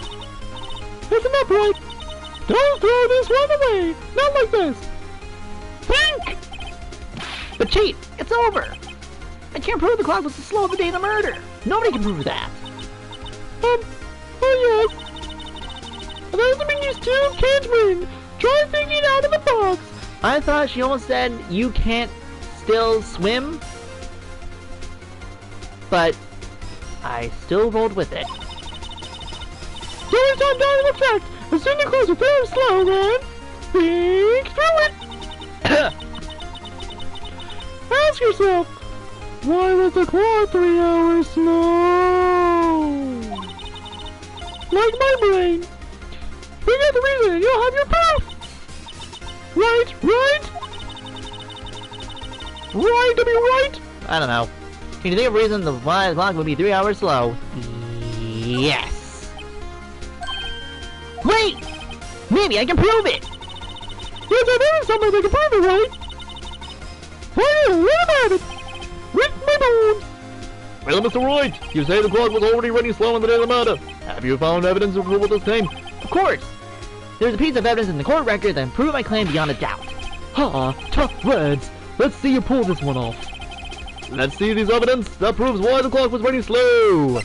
[SPEAKER 3] Listen up, Wright. Don't throw this one away. Not like this.
[SPEAKER 2] Think! But Chief, it's over. I can't prove the clock was slow the day of the murder. Nobody can prove that.
[SPEAKER 3] Oh yes. That doesn't mean you still can't win. Try thinking out of the box.
[SPEAKER 2] I thought she almost said you can't still swim. But I still rolled with it.
[SPEAKER 3] Don't stop down the fact. As soon as you close it very slow, then think through it. Ask yourself, why was the clock 3 hours slow? Like my brain. Figure out the reason and you'll have your proof. Right, right? Right to be right?
[SPEAKER 2] I don't know. Can you think of a reason why the clock would be 3 hours slow? Yes. Wait! Maybe I can prove it!
[SPEAKER 3] Yes, I know somebody that can prove it, right? Hey, what about it? With my bones! Well, Mr. Wright, you say the clock was already running slow on the day of the murder. Have you found evidence to prove this claim?
[SPEAKER 2] Of course! There's a piece of evidence in the court record that proves my claim beyond a doubt.
[SPEAKER 3] Ha! Tough words. Let's see you pull this one off. Let's see this evidence that proves why the clock was running slow.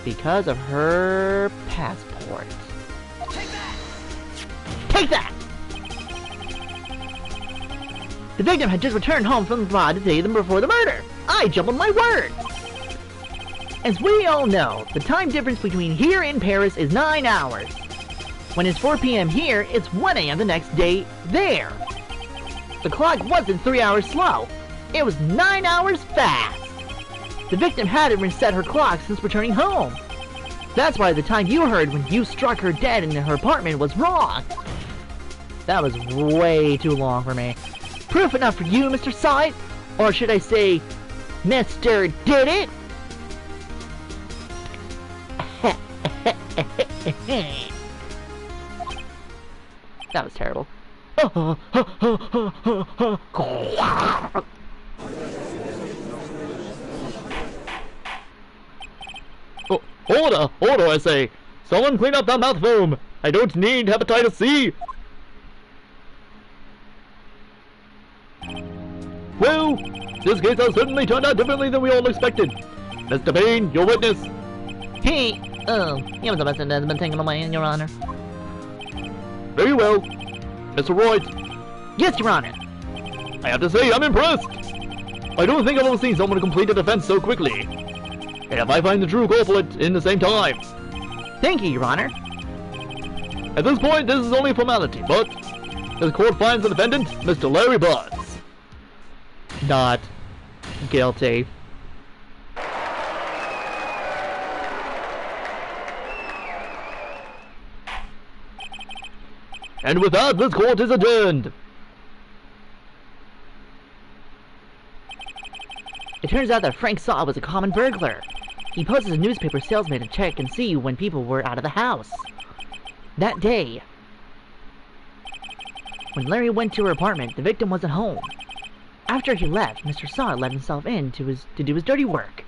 [SPEAKER 2] Because of her passport.
[SPEAKER 4] Take that!
[SPEAKER 2] Take that! The victim had just returned home from abroad the day before the murder. I jumbled my words. As we all know, the time difference between here and Paris is 9 hours. When it's 4 p.m. here, it's 1 a.m. the next day there. The clock wasn't 3 hours slow. It was 9 hours fast. The victim hadn't reset her clock since returning home. That's why the time you heard when you struck her dead in her apartment was wrong. That was way too long for me. Proof enough for you, Mr. Side? Or should I say, Mr. Did It? That was terrible.
[SPEAKER 3] Oh, order, I say. Someone clean up that mouth foam. I don't need hepatitis C. Well, this case has certainly turned out differently than we all expected. Mr. Payne, your witness.
[SPEAKER 2] He was the best that has been taken away, Your Honor.
[SPEAKER 3] Very well. Mr. Wright,
[SPEAKER 2] Yes, Your Honor.
[SPEAKER 3] I have to say, I'm impressed. I don't think I've ever seen someone complete a defense so quickly. And if I find the true culprit in the same time.
[SPEAKER 2] Thank you, Your Honor.
[SPEAKER 3] At this point, this is only a formality, but the court finds the defendant, Mr. Larry Butts,
[SPEAKER 2] Not guilty.
[SPEAKER 3] And with that, this court is adjourned.
[SPEAKER 2] It turns out that Frank Saw was a common burglar. He posed as a newspaper salesman to check and see when people were out of the house. That day, when Larry went to her apartment, the victim wasn't home. After he left, Mr. Saw let himself in to do his dirty work.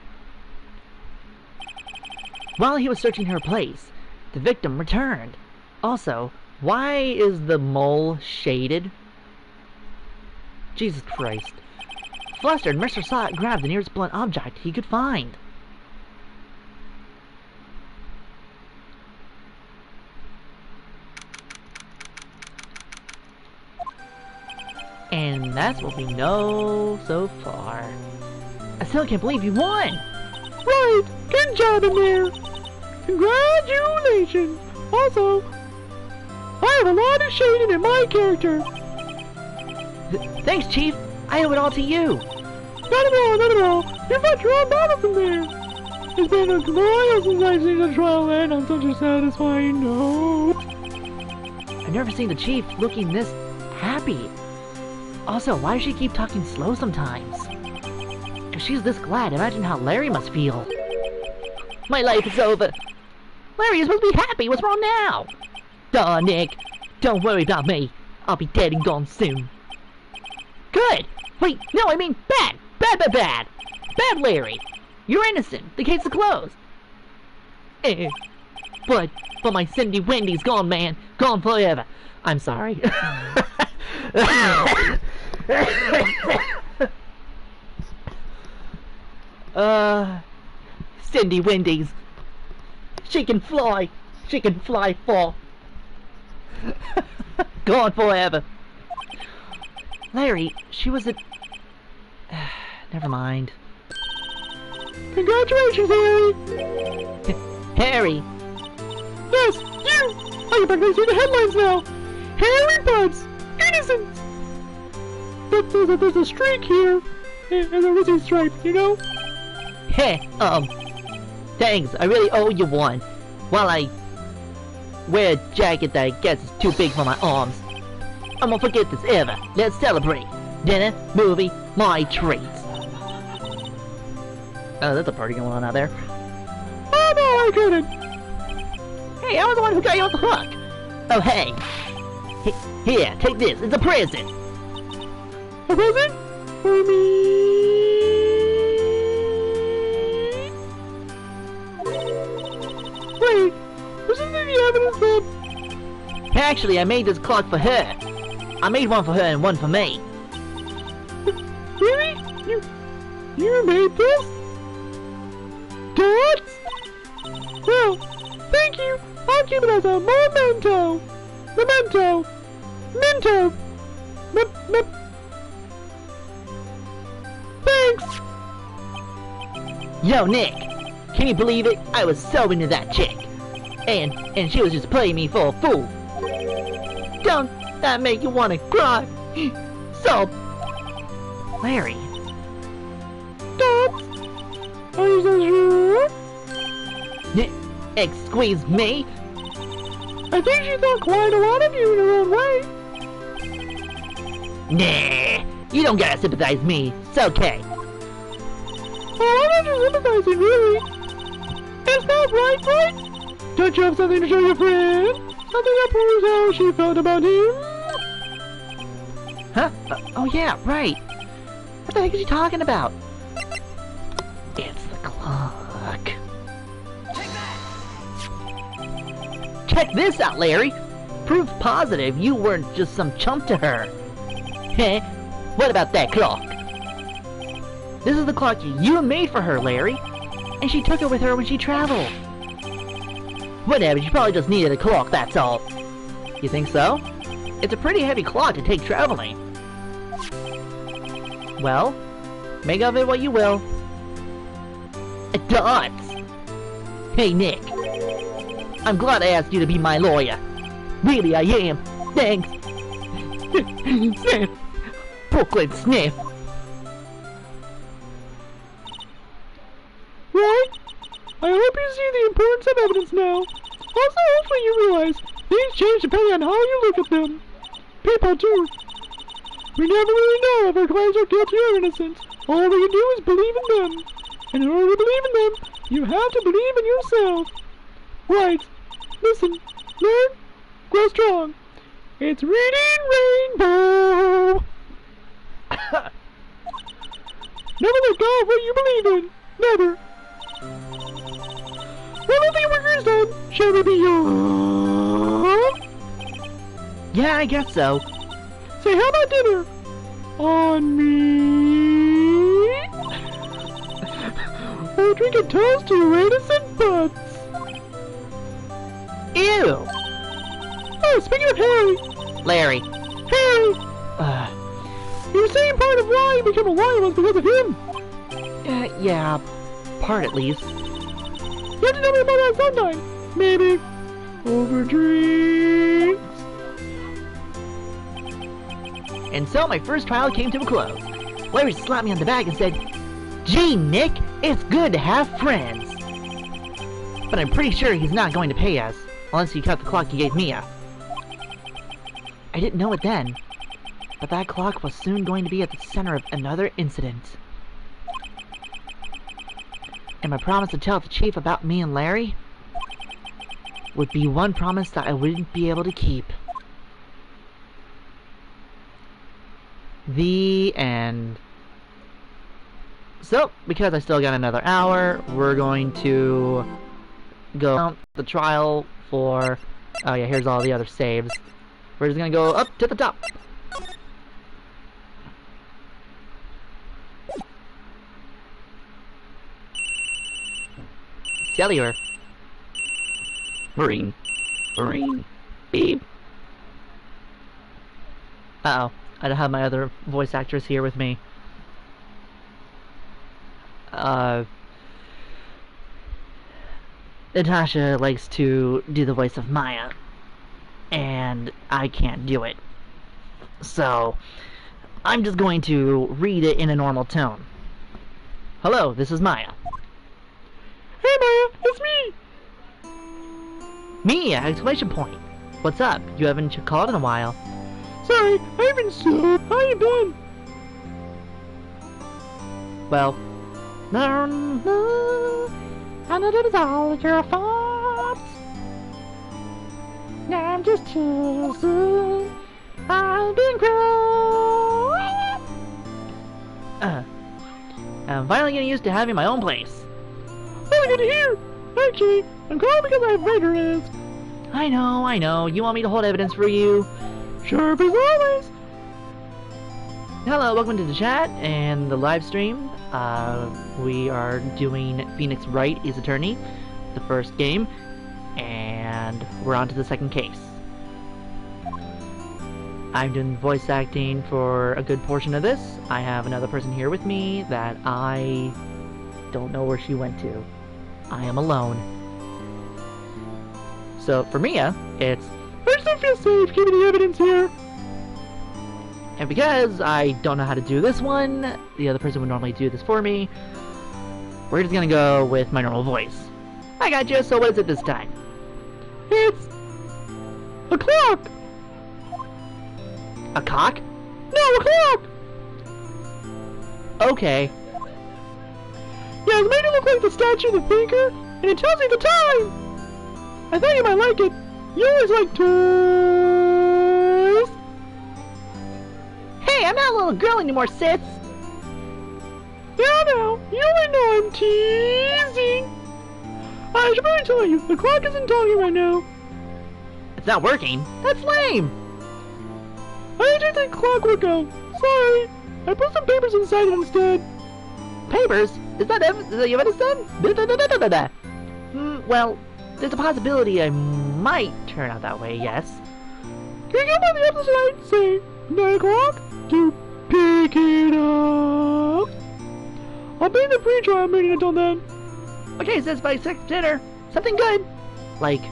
[SPEAKER 2] While he was searching her place, the victim returned. Also, why is the mole shaded? Jesus Christ. Flustered, Mr. Saw grabbed the nearest blunt object he could find. And that's what we know so far. I still can't believe you won!
[SPEAKER 3] Right, good job in there. Congratulations. Also, I have a lot of shading in my character.
[SPEAKER 2] Thanks, Chief. I owe it all to you.
[SPEAKER 3] Not at all. You've got your own models in there. It's been a while since I've seen a trial end on such a satisfying note.
[SPEAKER 2] I've never seen the Chief looking this happy. Also, why does she keep talking slow sometimes? If she's this glad, imagine how Larry must feel. My life is over. Larry, you're supposed to be happy. What's wrong now? Duh, Nick. Don't worry about me. I'll be dead and gone soon. Good. Wait, no, I mean bad. Bad, Larry. You're innocent. The case is closed. But my Cindy Wendy's gone, man. Gone forever. I'm sorry. Cindy Wendy's. She can fly far. Gone forever. Larry, she was a... Never mind.
[SPEAKER 3] Congratulations, Harry.
[SPEAKER 2] Harry.
[SPEAKER 3] Yes, you. I can see the headlines now. Harry Butts, innocent. But there's a streak here, and there is a stripe, you know?
[SPEAKER 2] Heh, thanks, I really owe you one. While I wear a jacket that I guess is too big for my arms. I won't forget this ever. Let's celebrate. Dinner, movie, my treats. Oh, there's a party going on out there.
[SPEAKER 3] Oh no, I couldn't.
[SPEAKER 2] Hey, I was the one who got you off the hook. Oh, hey. Here, take this. It's a present.
[SPEAKER 3] A present? For me?
[SPEAKER 2] Actually, I made this clock for her. I made one for her and one for me.
[SPEAKER 3] Really? You made this? Dots? Well, thank you. I'll keep it as a memento. Memento. Minto. Thanks.
[SPEAKER 2] Yo, Nick, can you believe it? I was so into that chick. And she was just playing me for a fool. Don't that make you want to cry? So, Larry.
[SPEAKER 3] Dots? Are you so sure?
[SPEAKER 2] Excuse me?
[SPEAKER 3] I think she thought quite a lot of you in her own way.
[SPEAKER 2] Nah, you don't gotta sympathize me. It's okay.
[SPEAKER 3] Oh, I'm not just sympathizing, really. It's not right, right? Don't you have something to show your friend? Something that proves how she felt about him?
[SPEAKER 2] Huh? Oh yeah, right. What the heck is he talking about? It's the clock. Check this out, Larry. Proof positive you weren't just some chump to her. Heh? What about that clock? This is the clock you made for her, Larry. And she took it with her when she traveled. Whatever, she probably just needed a clock, that's all. You think so? It's a pretty heavy clock to take traveling. Well, make of it what you will. Dots! Hey, Nick. I'm glad I asked you to be my lawyer. Really, I am. Thanks. Sniff. Brooklyn sniff.
[SPEAKER 3] Right? I hope you see the importance of evidence now. Also, hopefully you realize things change depending on how you look at them. People too. We never really know if our clients are guilty or innocent. All we can do is believe in them. And in order to believe in them, you have to believe in yourself. Right. Listen. Learn. Grow strong. It's reading rainbow. Never let go of what you believe in. Never. Well, if the work is done, shall we be off?
[SPEAKER 2] Yeah, I guess so.
[SPEAKER 3] Say, how about dinner? On me? Or drink a toast to your innocent butts?
[SPEAKER 2] Ew!
[SPEAKER 3] Oh, speaking of Harry.
[SPEAKER 2] Larry.
[SPEAKER 3] Harry! You were saying part of why you became a lawyer was because of him.
[SPEAKER 2] Yeah, part at least.
[SPEAKER 3] You have to tell me about that sometime. Maybe over drinks.
[SPEAKER 2] And so my first trial came to a close. Larry slapped me on the back and said, "Gee, Nick, it's good to have friends." But I'm pretty sure he's not going to pay us, unless he cut the clock he gave Mia. I didn't know it then, but that clock was soon going to be at the center of another incident. And my promise to tell the chief about me and Larry would be one promise that I wouldn't be able to keep. The end. So, because I still got another hour, we're going to go count the trial for... Oh yeah, here's all the other saves. We're just gonna go up to the top. Cellular. Marine. Marine. Beep. Uh-oh. I don't have my other voice actress here with me. Natasha likes to do the voice of Maya, and I can't do it. So, I'm just going to read it in a normal tone. Hello, this is Maya.
[SPEAKER 3] Hey Maya, it's me!
[SPEAKER 2] Mia! Exclamation point. What's up? You haven't called in a while.
[SPEAKER 3] Sorry, I've been so... How you been?
[SPEAKER 2] Well, no, I know that it's all your fault. I'm just teasing. I've been cruel. I'm finally getting used to having my own place.
[SPEAKER 3] Really good to hear. Actually, I'm calling because I have rigorous.
[SPEAKER 2] I know. You want me to hold evidence for you?
[SPEAKER 3] Sharp as always.
[SPEAKER 2] Hello, welcome to the chat and the live stream. We are doing Phoenix Wright is Attorney, the first game, and we're on to the second case. I'm doing voice acting for a good portion of this. I have another person here with me that I don't know where she went to. I am alone. So for Mia, it's
[SPEAKER 3] I just don't feel safe giving the evidence here.
[SPEAKER 2] and because I don't know how to do this one, the other person would normally do this for me. We're just gonna go with my normal voice. I got you, so what is it this time?
[SPEAKER 3] It's a clock.
[SPEAKER 2] A cock?
[SPEAKER 3] No, a clock.
[SPEAKER 2] Okay.
[SPEAKER 3] Yeah, it's made it look like the statue of the thinker, and it tells you the time. I thought you might like it. You always like toys.
[SPEAKER 2] Hey, I'm not a little girl anymore, sis!
[SPEAKER 3] Yeah, no, you already know I'm teasing. I should probably tell you, the clock isn't talking right now.
[SPEAKER 2] It's not working? That's lame!
[SPEAKER 3] I didn't think the clock would go. Sorry. I put some papers inside it instead.
[SPEAKER 2] Papers? Is that evidence then? Well, there's a possibility I might turn out that way, yes.
[SPEAKER 3] Can you come on the other side and say 9 o'clock to pick it up? I'll be in the pre-trial meeting until then.
[SPEAKER 2] Okay, says by dinner. Something good. Like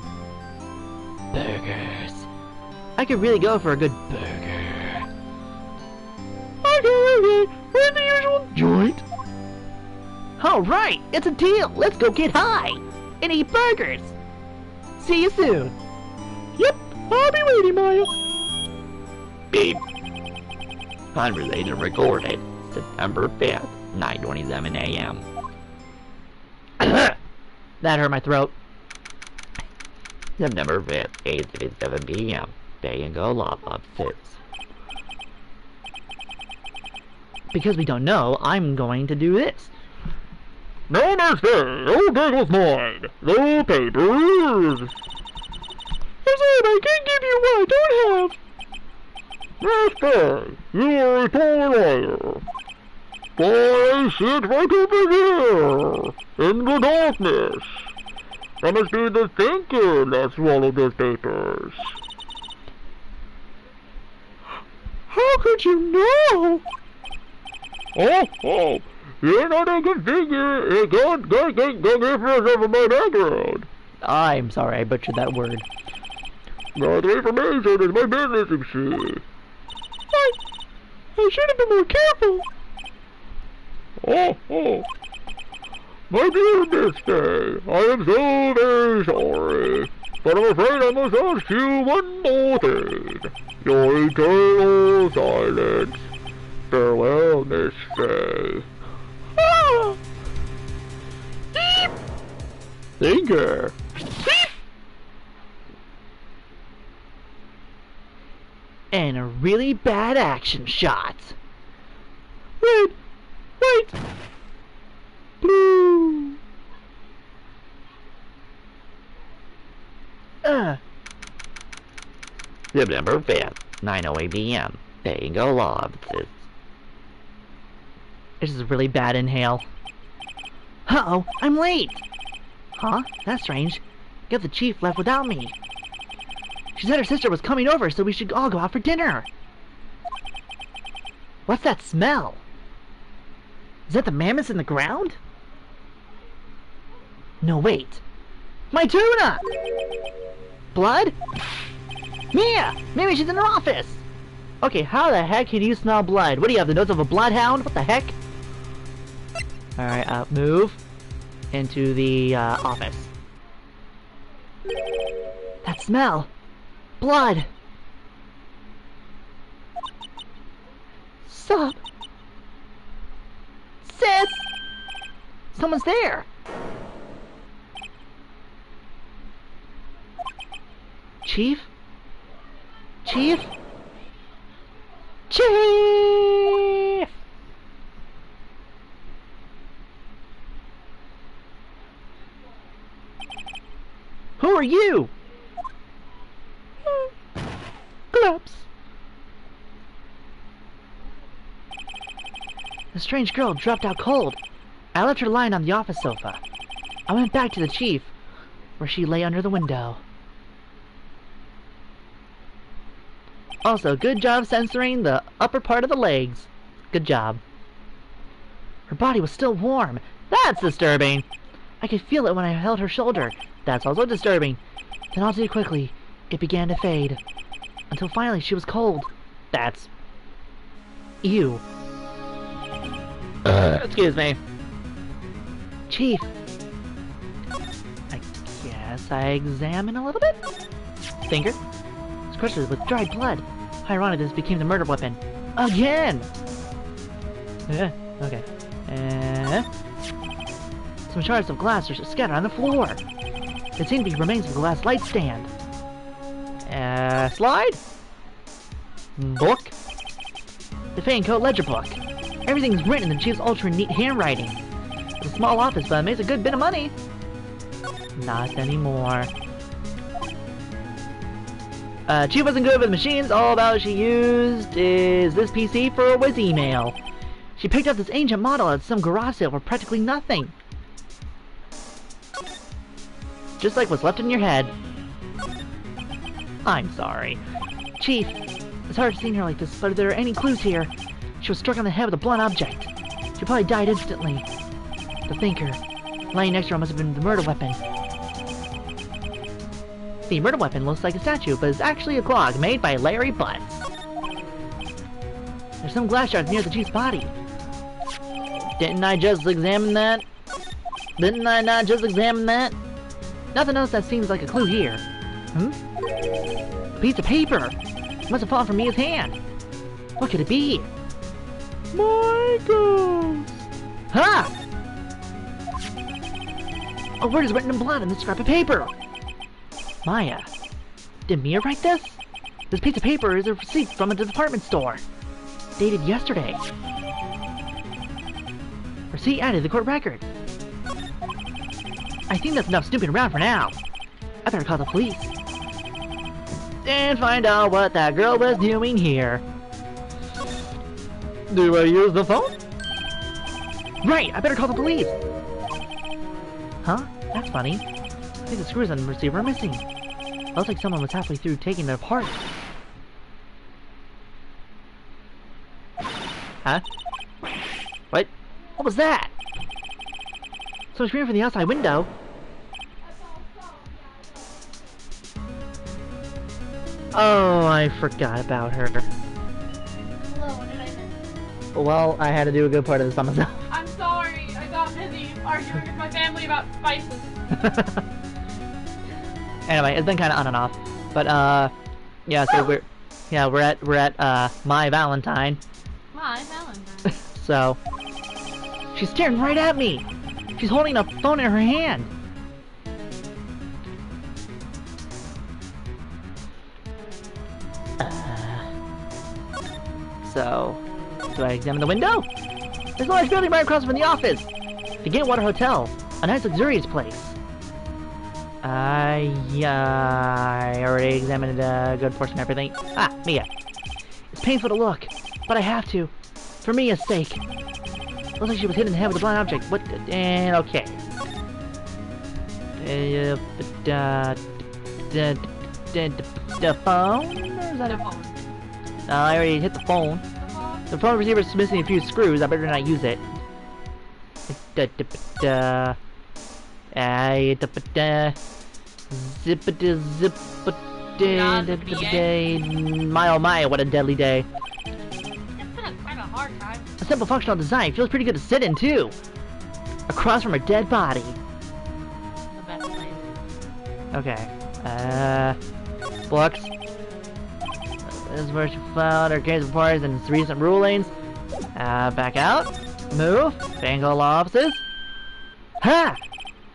[SPEAKER 2] burgers. I could really go for a good burger.
[SPEAKER 3] Okay. We're in the usual joint.
[SPEAKER 2] Alright, it's a deal. Let's go get high and eat burgers. See you soon.
[SPEAKER 3] Yep, I'll be waiting, Maya.
[SPEAKER 4] Beep. Conversation recorded September 5th, 9:27 a.m.
[SPEAKER 2] That hurt my throat.
[SPEAKER 4] September 5th, 8:57 p.m. Pay and go lava 6.
[SPEAKER 2] Because we don't know, I'm going to do this.
[SPEAKER 3] Namaste, old day was mine. No papers. I'm sorry, I can't give you what I don't have. That's fair. You are a poor liar. But I sit right over here, in the darkness. That must be the thinker that swallowed those papers. How could you know? Oh, you're not a good figure. You can't get difference over my background.
[SPEAKER 2] I'm sorry, I butchered that word.
[SPEAKER 3] Not the information is my business, you see. I should have been more careful. Oh. My dear Miss Day, I am so very sorry. But I'm afraid I must ask you one more thing. Your eternal silence. Farewell, Miss Day. Ah! Beep! Thinker. Beep!
[SPEAKER 2] And a really bad action shot.
[SPEAKER 3] Wait! Blue!
[SPEAKER 4] September 5th, 9:08 p.m. Pay and go lava 6.
[SPEAKER 2] This is a really bad inhale. Uh-oh, I'm late! Huh? That's strange. Guess the chief left without me. She said her sister was coming over, so we should all go out for dinner. What's that smell? Is that the mammoths in the ground? No, wait. My tuna! Blood? Mia! Maybe she's in her office! Okay, how the heck can you smell blood? What do you have, the nose of a bloodhound? What the heck? Alright, move into the office. That smell! Blood! Sup? Sis! Someone's there! Chief? Chief? Chief! Who are you?
[SPEAKER 3] steps.
[SPEAKER 2] The strange girl dropped out cold. I left her lying on the office sofa. I went back to the chief, where she lay under the window. Also, good job censoring the upper part of the legs. Good job. Her body was still warm. That's disturbing. I could feel it when I held her shoulder. That's also disturbing. Then all too quickly, it began to fade. Until finally she was cold. That's... ew. Excuse me. Chief. I guess I examine a little bit? Finger. It's crusted with dried blood. Ironic this became the murder weapon. Again! Okay. Some shards of glass are scattered on the floor. There seem to be remains of the glass light stand. Slide? Book? The Fane Coat ledger book. Everything's written in the chief's ultra-neat handwriting. It's a small office, but it makes a good bit of money. Not anymore. Chief wasn't good with machines. All about she used is this PC for was email. She picked up this ancient model at some garage sale for practically nothing. Just like what's left in your head. I'm sorry. Chief, it's hard seeing her like this, but if there are any clues here, she was struck on the head with a blunt object. She probably died instantly. The thinker, lying next to her, must have been the murder weapon. The murder weapon looks like a statue, but is actually a clog made by Larry Butts. There's some glass shards near the chief's body. Didn't I just examine that? Didn't I not just examine that? Nothing else that seems like a clue here. A piece of paper! It must have fallen from Mia's hand. What could it be?
[SPEAKER 3] Michaels!
[SPEAKER 2] Ha! A word is written in blood on this scrap of paper! Maya, did Mia write this? This piece of paper is a receipt from a department store. Dated yesterday. Receipt added to the court record. I think that's enough snooping around for now. I better call the police. And find out what that girl was doing here.
[SPEAKER 3] Do I use the phone?
[SPEAKER 2] Right, I better call the police. Huh? That's funny. I think the screws on the receiver are missing. Looks like someone was halfway through taking it apart. Huh? What? What was that? Someone screaming from the outside window. Oh, I forgot about her.
[SPEAKER 1] Hello, what did I miss?
[SPEAKER 2] Well, I had to do a good part of this by myself.
[SPEAKER 1] I'm sorry, I got busy arguing with my family about spices.
[SPEAKER 2] Anyway, it's been kind of on and off, but yeah. So we're at my Valentine.
[SPEAKER 1] My Valentine.
[SPEAKER 2] So she's staring right at me. She's holding a phone in her hand. So do I examine the window? There's a large building right across from the office. The Gatewater Hotel, a nice luxurious place. Yeah, I already examined a good portion of everything. Ah, Mia. It's painful to look, but I have to. For Mia's sake. Looks like she was hit in the head with a blunt object. What? And okay. The phone? Or is that
[SPEAKER 1] The phone.
[SPEAKER 2] I already hit the phone. The phone receiver's missing a few screws. I better not use it. My oh my, what a deadly day.
[SPEAKER 1] It's been quite a hard time.
[SPEAKER 2] A simple functional design feels pretty good to sit in too. Across from her dead body.
[SPEAKER 1] The best place.
[SPEAKER 2] Okay. Books. This is where she filed her case reports and its recent rulings. Back out. Move. Bangle offices. Ha!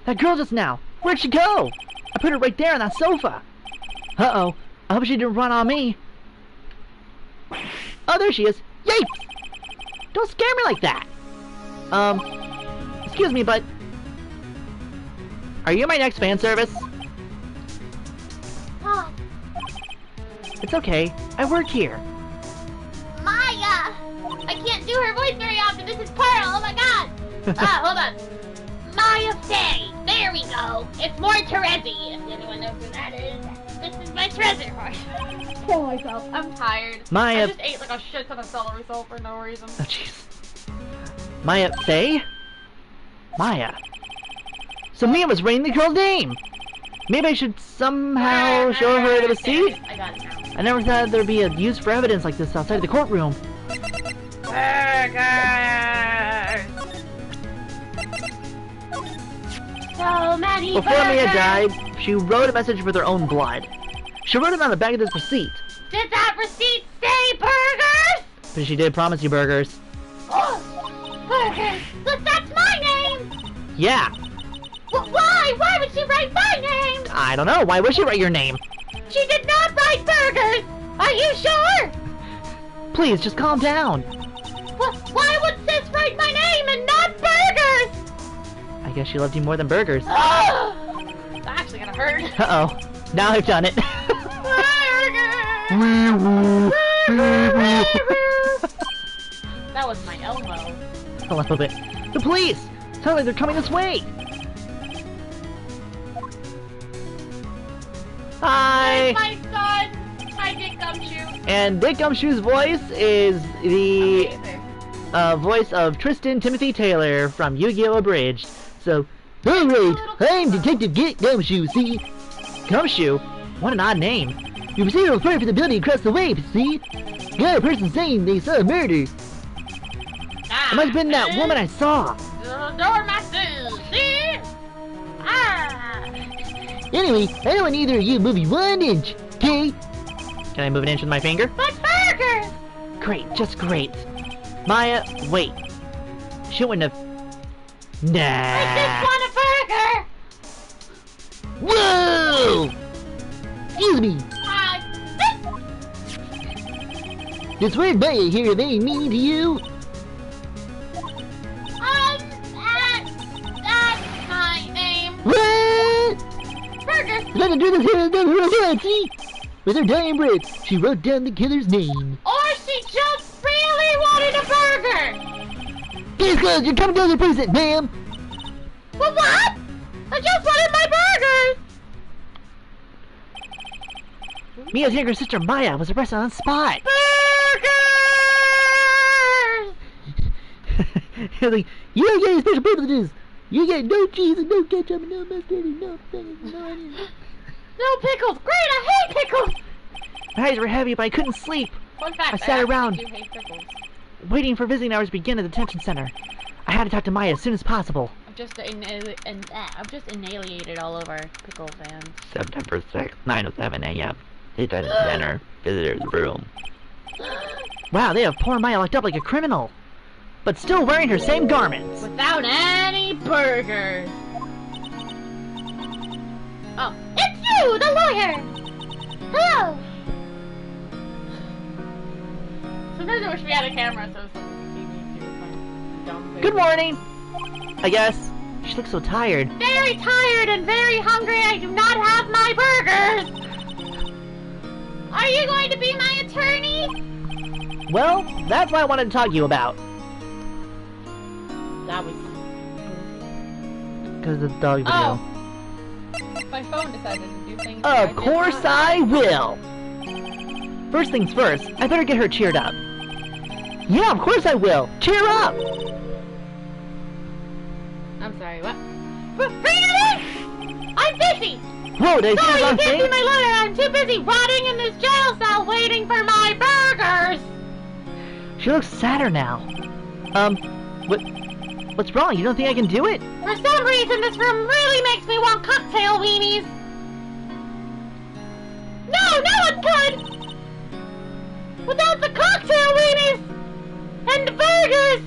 [SPEAKER 2] That girl just now. Where'd she go? I put her right there on that sofa. Uh-oh. I hope she didn't run on me. Oh, there she is. Yay! Don't scare me like that. Excuse me, but... Are you my next fan service?
[SPEAKER 1] Hi.
[SPEAKER 2] It's okay. I work here.
[SPEAKER 1] Maya! I can't do her voice very often. This is Pearl. Oh my god. Hold on. Maya Faye. There we go. It's more Terezi. If anyone knows who that is. This is my treasure voice. Kill myself. I'm tired.
[SPEAKER 2] Maya.
[SPEAKER 1] I just ate like a shit ton of celery salt for no reason.
[SPEAKER 2] Oh, jeez. Maya Faye? Maya. So Mia was writing the girl's name. Maybe I should somehow show her the receipt?
[SPEAKER 1] I got it now.
[SPEAKER 2] I never thought there'd be a use for evidence like this outside of the courtroom.
[SPEAKER 1] Burgers! So many
[SPEAKER 2] Before
[SPEAKER 1] burgers!
[SPEAKER 2] Mia died, she wrote a message with her own blood. She wrote it on the back of this receipt.
[SPEAKER 1] Did that receipt say burgers?
[SPEAKER 2] But she did promise you burgers.
[SPEAKER 1] Oh, burgers! But that's my name!
[SPEAKER 2] Yeah.
[SPEAKER 1] Why? Why would she write my name?
[SPEAKER 2] I don't know. Why would she write your name?
[SPEAKER 1] She did not write burgers! Are you sure?
[SPEAKER 2] Please, just calm down.
[SPEAKER 1] Why would sis write my name and not burgers?
[SPEAKER 2] I guess she loved you more than burgers.
[SPEAKER 1] It's actually gonna hurt.
[SPEAKER 2] Uh-oh. Now I've done it.
[SPEAKER 1] That was my elbow.
[SPEAKER 2] A little bit. The police! Sounds like they're coming this way! Hi!
[SPEAKER 1] My son! Hi, Dick Gumshoe.
[SPEAKER 2] And Dick Gumshoe's voice is the
[SPEAKER 1] Amazing.
[SPEAKER 2] voice of Tristan Timothy Taylor from Yu-Gi-Oh! Abridged. So, alright, I'm Detective Dick Gumshoe, see? Gumshoe? What an odd name. You proceeded to report for the building across the way, see? Got a person saying they saw a murder. It must have been that woman I saw.
[SPEAKER 1] Dormasters, see?
[SPEAKER 2] Anyway, I don't want either of you moving 1 inch, okay? Can I move an inch with my finger?
[SPEAKER 1] But burgers!
[SPEAKER 2] Great, just great. Maya, wait. She wouldn't have... Nah.
[SPEAKER 1] I just want a burger!
[SPEAKER 2] Whoa! Excuse me. This word Maya here, they mean to you?
[SPEAKER 1] That's my name.
[SPEAKER 2] What?
[SPEAKER 1] Burgers!
[SPEAKER 2] Let her do this here, see? With her dying breath, she wrote down the killer's name.
[SPEAKER 1] Or she just really wanted a burger!
[SPEAKER 2] Case closed, you're coming to the precinct, ma'am.
[SPEAKER 1] Well, what? I just wanted my burgers!
[SPEAKER 2] Mia's younger sister Maya was arrested on the spot.
[SPEAKER 1] Burgers!
[SPEAKER 2] Like, you don't get any special privileges. You get no cheese and no ketchup and no mustard and no onion.
[SPEAKER 1] No pickles! Great, I hate pickles!
[SPEAKER 2] My eyes were heavy, but I couldn't sleep.
[SPEAKER 1] Fun fact,
[SPEAKER 2] I sat around.
[SPEAKER 1] do hate pickles.
[SPEAKER 2] Waiting for visiting hours to begin at the detention center. I had to talk to Maya as soon as possible.
[SPEAKER 1] I'm just inaliated all over pickle fans.
[SPEAKER 4] September 6th, 9:07 a.m. Detention Center, visitor's room.
[SPEAKER 2] Wow, they have poor Maya locked up like a criminal. But still wearing her same garments.
[SPEAKER 1] Without any burgers. Oh, it's you, the lawyer! Hello! Sometimes I wish we had a camera so someone could see me do my dumb thing.
[SPEAKER 2] Good morning! I guess. She looks so tired.
[SPEAKER 1] Very tired and very hungry. I do not have my burgers! Are you going to be my attorney?
[SPEAKER 2] Well, that's what I wanted to talk to you about.
[SPEAKER 1] That was...
[SPEAKER 2] Because of the dog video.
[SPEAKER 1] Oh! My phone decided to do things that
[SPEAKER 2] Of course I will! First things first, I better get her cheered up. Yeah, of course I will! Cheer up!
[SPEAKER 1] I'm sorry, what? Bring it in! I'm busy!
[SPEAKER 2] Whoa, did I say
[SPEAKER 1] Sorry,
[SPEAKER 2] the
[SPEAKER 1] you
[SPEAKER 2] wrong
[SPEAKER 1] can't be
[SPEAKER 2] thing?
[SPEAKER 1] my lawyer! I'm too busy rotting in this jail cell waiting for my burgers!
[SPEAKER 2] She looks sadder now. What's wrong? You don't think I can do it?
[SPEAKER 1] For some reason, this room really makes me want cocktail weenies! No, it's good! Without the cocktail weenies! And the burgers!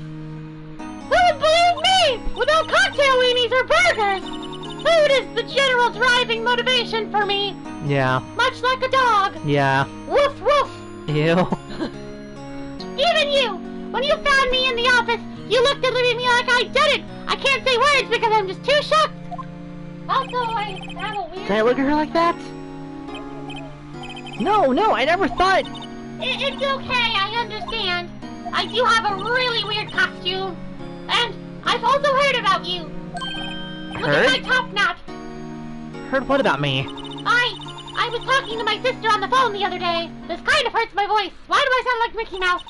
[SPEAKER 1] Who would believe me? Without cocktail weenies or burgers! Food is the general driving motivation for me!
[SPEAKER 2] Yeah.
[SPEAKER 1] Much like a dog!
[SPEAKER 2] Yeah.
[SPEAKER 1] Woof woof!
[SPEAKER 2] Ew.
[SPEAKER 1] Even you! When you found me in the office, you looked at me like I did it! I can't say words because I'm just too shocked! Also, I have a weird...
[SPEAKER 2] Did I look at her like that? No, I never thought...
[SPEAKER 1] It's okay, I understand. I do have a really weird costume. And I've also heard about you. Look at my top knot.
[SPEAKER 2] Heard what about me?
[SPEAKER 1] I was talking to my sister on the phone the other day. This kind of hurts my voice. Why do I sound like Mickey Mouse?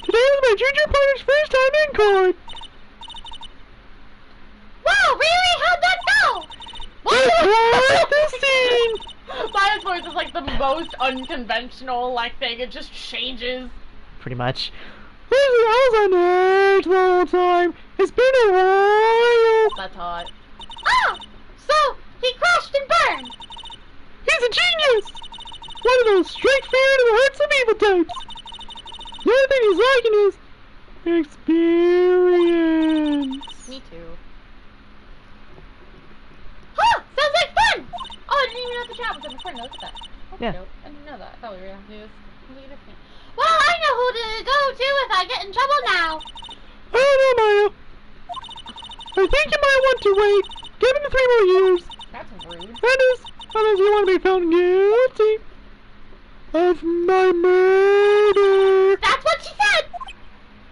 [SPEAKER 3] Today was my junior partner's first time in court.
[SPEAKER 1] Wow, really? How'd that go?
[SPEAKER 3] What the scene?
[SPEAKER 1] Maya's voice is like the most unconventional, thing. It just changes.
[SPEAKER 2] Pretty much.
[SPEAKER 3] I was on edge the whole time. It's been a while.
[SPEAKER 1] That's hot. Oh! So, he crashed and burned!
[SPEAKER 3] He's a genius! One of those straight fear to the hearts of evil types. The only thing he's lacking is experience.
[SPEAKER 1] Me too. Huh! Sounds like fun! Oh, I didn't even know the chat was in the front. Look at that. That's
[SPEAKER 2] Yeah.
[SPEAKER 1] dope. I didn't know that. I thought we were gonna do this completely different. Well, I know who to go to if I get in trouble now.
[SPEAKER 3] I don't know, Maya. I think you might want to wait. Give him 3 more years.
[SPEAKER 1] That's rude.
[SPEAKER 3] That is, unless you want to be found guilty of my murder.
[SPEAKER 1] That's what she said!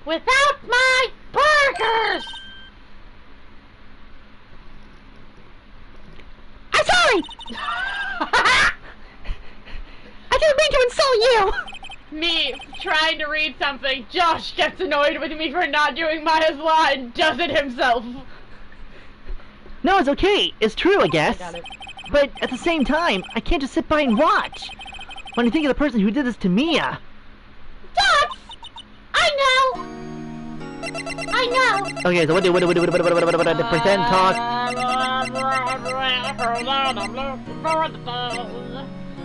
[SPEAKER 1] Without my burgers!
[SPEAKER 2] I'm sorry! I didn't mean to insult you!
[SPEAKER 1] Me trying to read something, Josh gets annoyed with me for not doing Maya's law and does it himself.
[SPEAKER 2] No, it's okay. It's true, I guess.
[SPEAKER 1] I got it.
[SPEAKER 2] But at the same time, I can't just sit by and watch. When I think of the person who did this to Mia.
[SPEAKER 1] Dots! I know!
[SPEAKER 2] Okay, so what do pretend talk?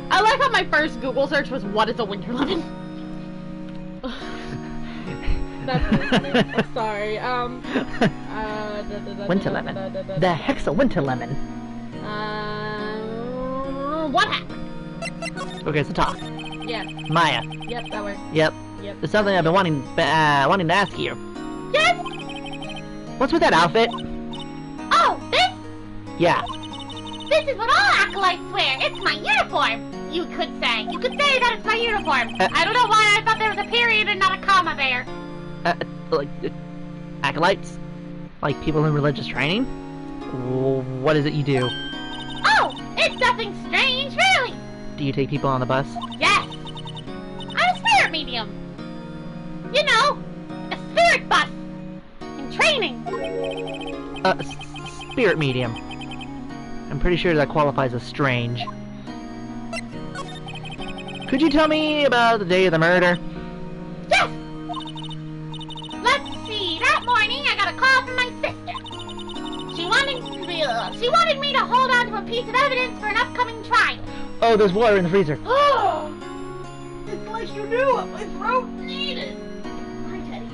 [SPEAKER 1] I like how my first Google search was, what is a winter lemon? That's I'm sorry.
[SPEAKER 2] Winter lemon. The hexa winter lemon.
[SPEAKER 1] What happened?
[SPEAKER 2] Okay, so talk.
[SPEAKER 1] Yeah.
[SPEAKER 2] Maya.
[SPEAKER 1] Yep, that works.
[SPEAKER 2] Yep.
[SPEAKER 1] Yep.
[SPEAKER 2] There's something I've been wanting to ask you.
[SPEAKER 1] Yes!
[SPEAKER 2] What's with that outfit?
[SPEAKER 1] Oh, this?
[SPEAKER 2] Yeah.
[SPEAKER 1] This is what all acolytes wear. It's my uniform. You could say. You could say that it's my uniform. I don't know why I thought there was a period and not a comma there.
[SPEAKER 2] Like, acolytes? Like people in religious training? What is it you do?
[SPEAKER 1] Oh, it's nothing strange, really.
[SPEAKER 2] Do you take people on the bus?
[SPEAKER 1] Yes. I'm a spirit medium. You know, a spirit bus. In training.
[SPEAKER 2] Spirit medium. I'm pretty sure that qualifies as strange. Could you tell me about the day of the murder?
[SPEAKER 1] Yes. Let's see. That morning, I got a call from my sister. She wanted me to hold on to a piece of evidence for an upcoming trial.
[SPEAKER 2] Oh, there's water in the freezer.
[SPEAKER 1] Oh! It's like you knew what my throat needed. Hi, Teddy.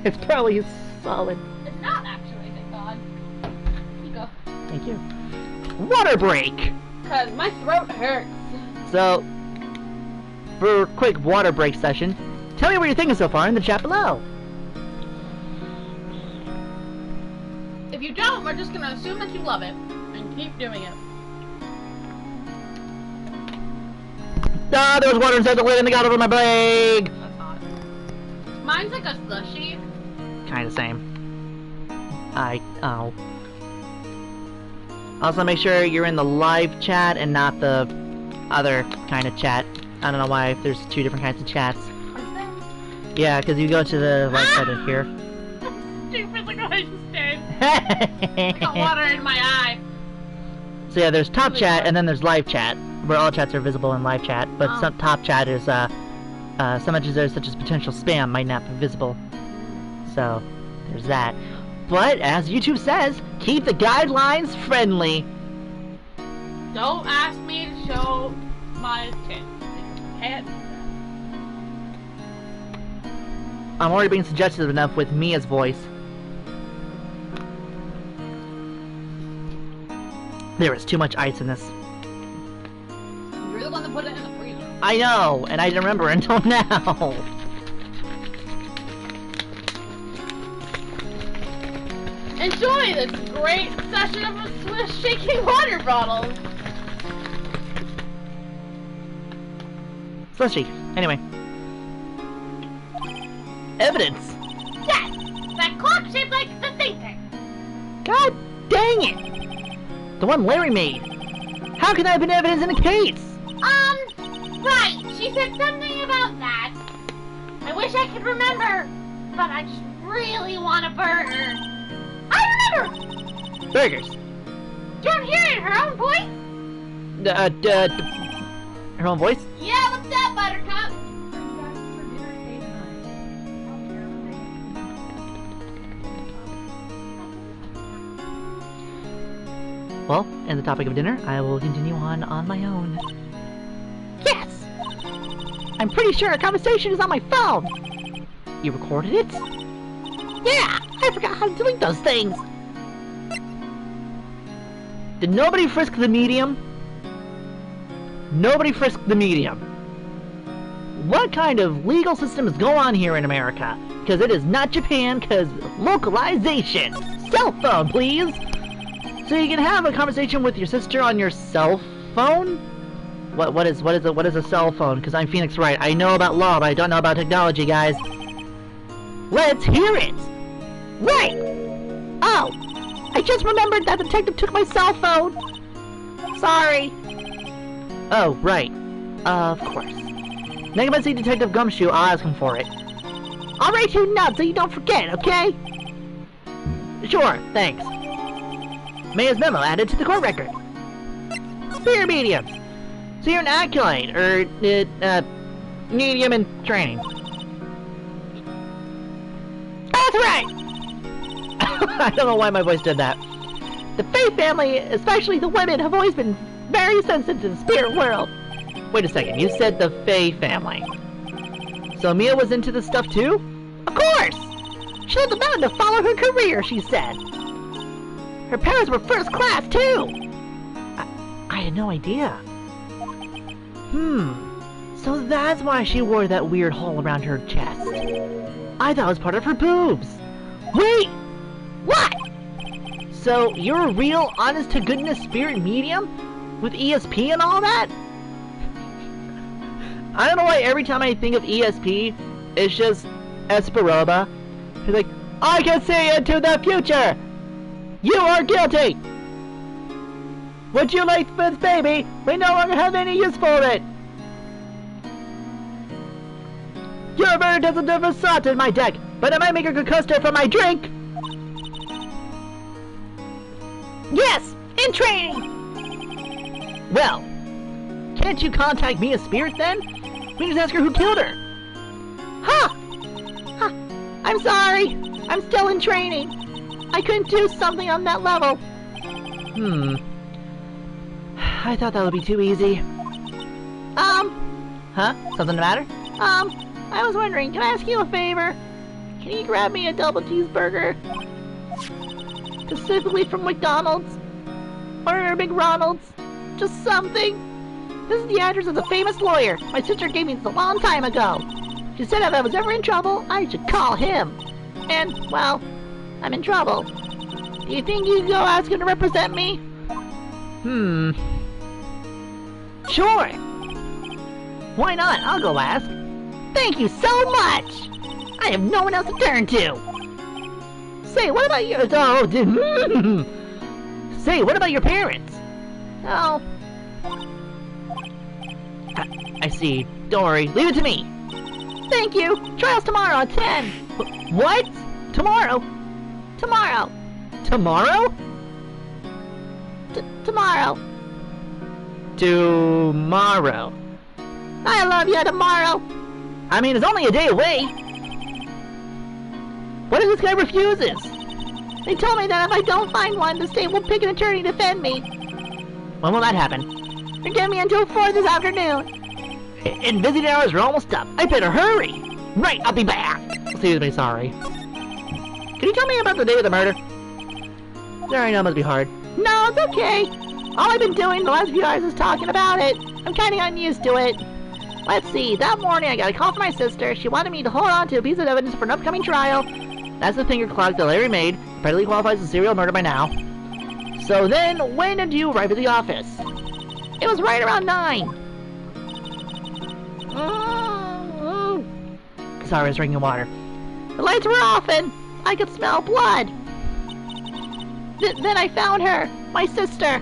[SPEAKER 2] It's probably solid.
[SPEAKER 1] It's not actually, thank God. Here you go.
[SPEAKER 2] Thank you. Water break!
[SPEAKER 1] Cause my throat hurts.
[SPEAKER 2] So, for a quick water break session, tell me what you're thinking so far in the chat below.
[SPEAKER 1] If you don't, we're just gonna assume that you love it and keep doing it.
[SPEAKER 2] Ah, there was water inside the lid and it got over my leg!
[SPEAKER 1] That's hot. Mine's like a slushy.
[SPEAKER 2] Kinda same. Oh. Also make sure you're in the live chat and not the other kind of chat. I don't know why there's 2 different kinds of chats. Yeah, because you go to the right side of here.
[SPEAKER 1] Stupid, look how I just did. I got water in my eye.
[SPEAKER 2] So yeah, there's top chat and then there's live chat, where all chats are visible in live chat. But some top chat is some messages there such as potential spam might not be visible. So there's that. But as YouTube says, keep the guidelines friendly.
[SPEAKER 1] Don't ask me to show my tits. Can't.
[SPEAKER 2] I'm already being suggestive enough with Mia's voice. There is too much ice in this.
[SPEAKER 1] You're the one that put it in the freezer.
[SPEAKER 2] I know, and I didn't remember until now.
[SPEAKER 1] Enjoy this great session of Swiss shaking water bottles.
[SPEAKER 2] Was she? Anyway. Evidence!
[SPEAKER 1] Yes! That clock shaped like the thinker.
[SPEAKER 2] God dang it! The one Larry made. How can that have been evidence in the case?
[SPEAKER 1] Right. She said something about that. I wish I could remember, but I just really want a burger. I remember!
[SPEAKER 2] Burgers.
[SPEAKER 1] Do you want to hear it in her own voice?
[SPEAKER 2] Her own voice?
[SPEAKER 1] Yeah, what's up, Buttercup?
[SPEAKER 2] Well, and the topic of dinner, I will continue on my own. Yes! I'm pretty sure our conversation is on my phone! You recorded it? Yeah! I forgot how to delete those things! Did nobody frisk the medium? Nobody frisked the medium. What kind of legal system is going on here in America? Because it is not Japan, because localization! Cell phone, please! So you can have a conversation with your sister on your cell phone? What is a cell phone? Because I'm Phoenix Wright. I know about law, but I don't know about technology, guys. Let's hear it! Right! Oh! I just remembered that the detective took my cell phone! Sorry! Oh, right. Of course. Next time I see Detective Gumshoe, I'll ask him for it. I'll write you notes so you don't forget, okay? Sure, thanks. Mayor's memo added to the court record. Spear mediums. So you're an acolyte, or, medium in training. That's right! I don't know why my voice did that. The Faith family, especially the women, have always been very sensitive to the spirit world. Wait a second, you said the Faith family. So Mia was into this stuff too? Of course! She left the mountain to follow her career, she said. Her parents were first class too! I had no idea. So that's why she wore that weird hole around her chest. I thought it was part of her boobs. Wait! What? So you're a real, honest-to-goodness spirit medium? With ESP and all that? I don't know why every time I think of ESP, it's just Esperoba. He's like, I can see into the future! You are guilty! Would you like this baby? We no longer have any use for it! Your murder doesn't have a salt in my deck, but it might make a good custard for my drink! Yes! In training! Well, can't you contact me as spirit then? We can just ask her who killed her! Ha! I'm sorry! I'm still in training! I couldn't do something on that level! I thought that would be too easy. Huh? Something the matter? I was wondering, can I ask you a favor? Can you grab me a double cheeseburger? Specifically from McDonald's? Or a McRonald's? Just something? This is the address of the famous lawyer. My sister gave me this a long time ago. She said if I was ever in trouble, I should call him. And, well, I'm in trouble. Do you think you could go ask him to represent me? Sure. Why not? I'll go ask. Thank you so much! I have no one else to turn to. Say, what about your... Say, what about your parents? Oh. I see. Don't worry. Leave it to me. Thank you. Trial's tomorrow at 10. What? Tomorrow? Tomorrow. Tomorrow? Tomorrow. Tomorrow. I love you tomorrow. I mean, it's only a day away. What if this guy refuses? They told me that if I don't find one, the state will pick an attorney to defend me. When will that happen? They're giving me until 4 this afternoon. And visiting hours are almost up. I better hurry. Right, I'll be back. Excuse me, sorry. Can you tell me about the day of the murder? Sorry, I know it must be hard. No, it's okay. All I've been doing the last few hours is talking about it. I'm kind of unused to it. Let's see, that morning I got a call from my sister. She wanted me to hold on to a piece of evidence for an upcoming trial. That's the finger clock that Larry made. Apparently qualifies as serial murder by now. So then, when did you arrive at the office? It was right around 9. Sorry, I was drinking water. The lights were off and I could smell blood. Then I found her, my sister.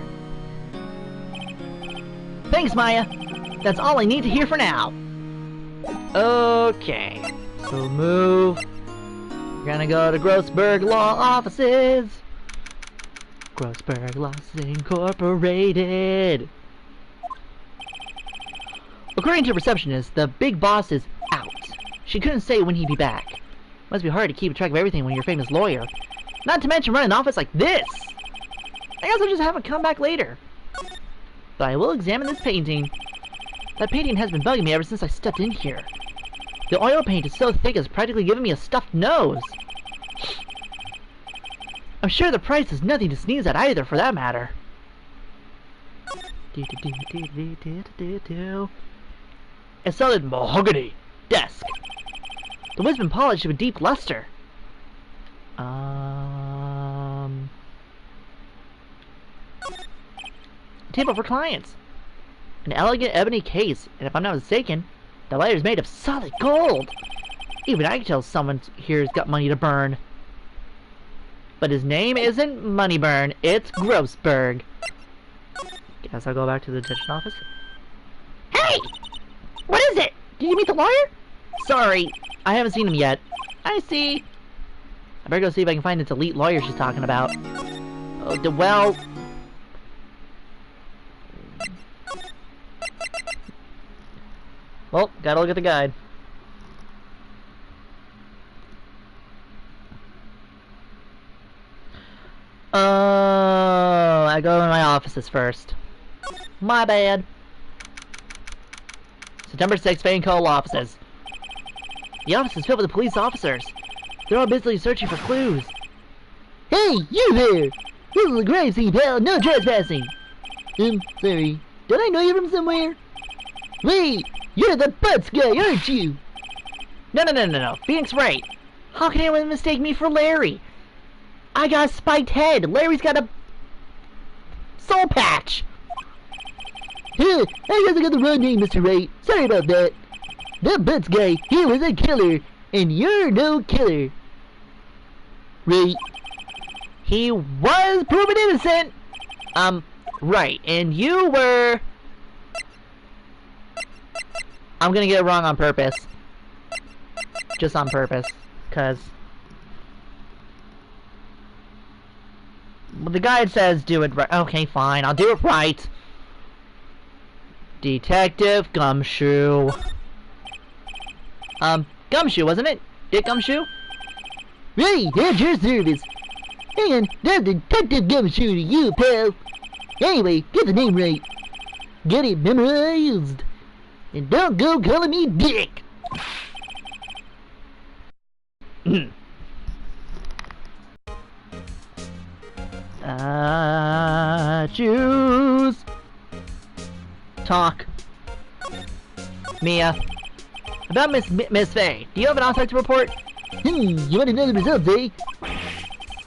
[SPEAKER 2] Thanks, Maya. That's all I need to hear for now. Okay, so move. We're gonna go to Grossberg Law Offices. Grossberg Law Incorporated. According to receptionist, the big boss is out. She couldn't say when he'd be back. Must be hard to keep track of everything when you're a famous lawyer. Not to mention run an office like this. I guess I'll just have it come back later. But I will examine this painting. That painting has been bugging me ever since I stepped in here. The oil paint is so thick it's practically giving me a stuffed nose. I'm sure the price is nothing to sneeze at either, for that matter. A solid mahogany desk. The wood's been polished with deep luster. Table for clients. An elegant ebony case, and if I'm not mistaken, the lighter is made of solid gold. Even I can tell someone here's got money to burn. But his name isn't Moneyburn, it's Grossberg. Guess I'll go back to the detention office. Hey! What is it? Did you meet the lawyer? Sorry, I haven't seen him yet. I see. I better go see if I can find this elite lawyer she's talking about. Well... Well, gotta look at the guide. I go to my offices first. My bad. September 6th, Vancouver offices. The office is filled with police officers. They're all busily searching for clues. Hey, you there! This is a grave scene, pal. No trespassing. Sorry. Don't I know you from somewhere? Wait, you're the butts guy, aren't you? No. Phoenix Wright. How can anyone mistake me for Larry? I got a spiked head. Larry's got a soul patch. I guess I got the wrong name, Mr. Wright. Sorry about that. That butts guy, he was a killer, and you're no killer. Right. He was proven innocent. Right, and you were... I'm gonna get it wrong on purpose. Just on purpose, cause... Well, the guide says do it right. Okay, fine, I'll do it right. Detective Gumshoe. Gumshoe, wasn't it? Dick Gumshoe? Right, that's your service. Hang on, that's Detective Gumshoe to you, pal. Anyway, get the name right. Get it memorized. And don't go calling me Dick. Choose. Talk. Mia. About Miss Faye. Do you have an autopsy report? You want to know the results, eh?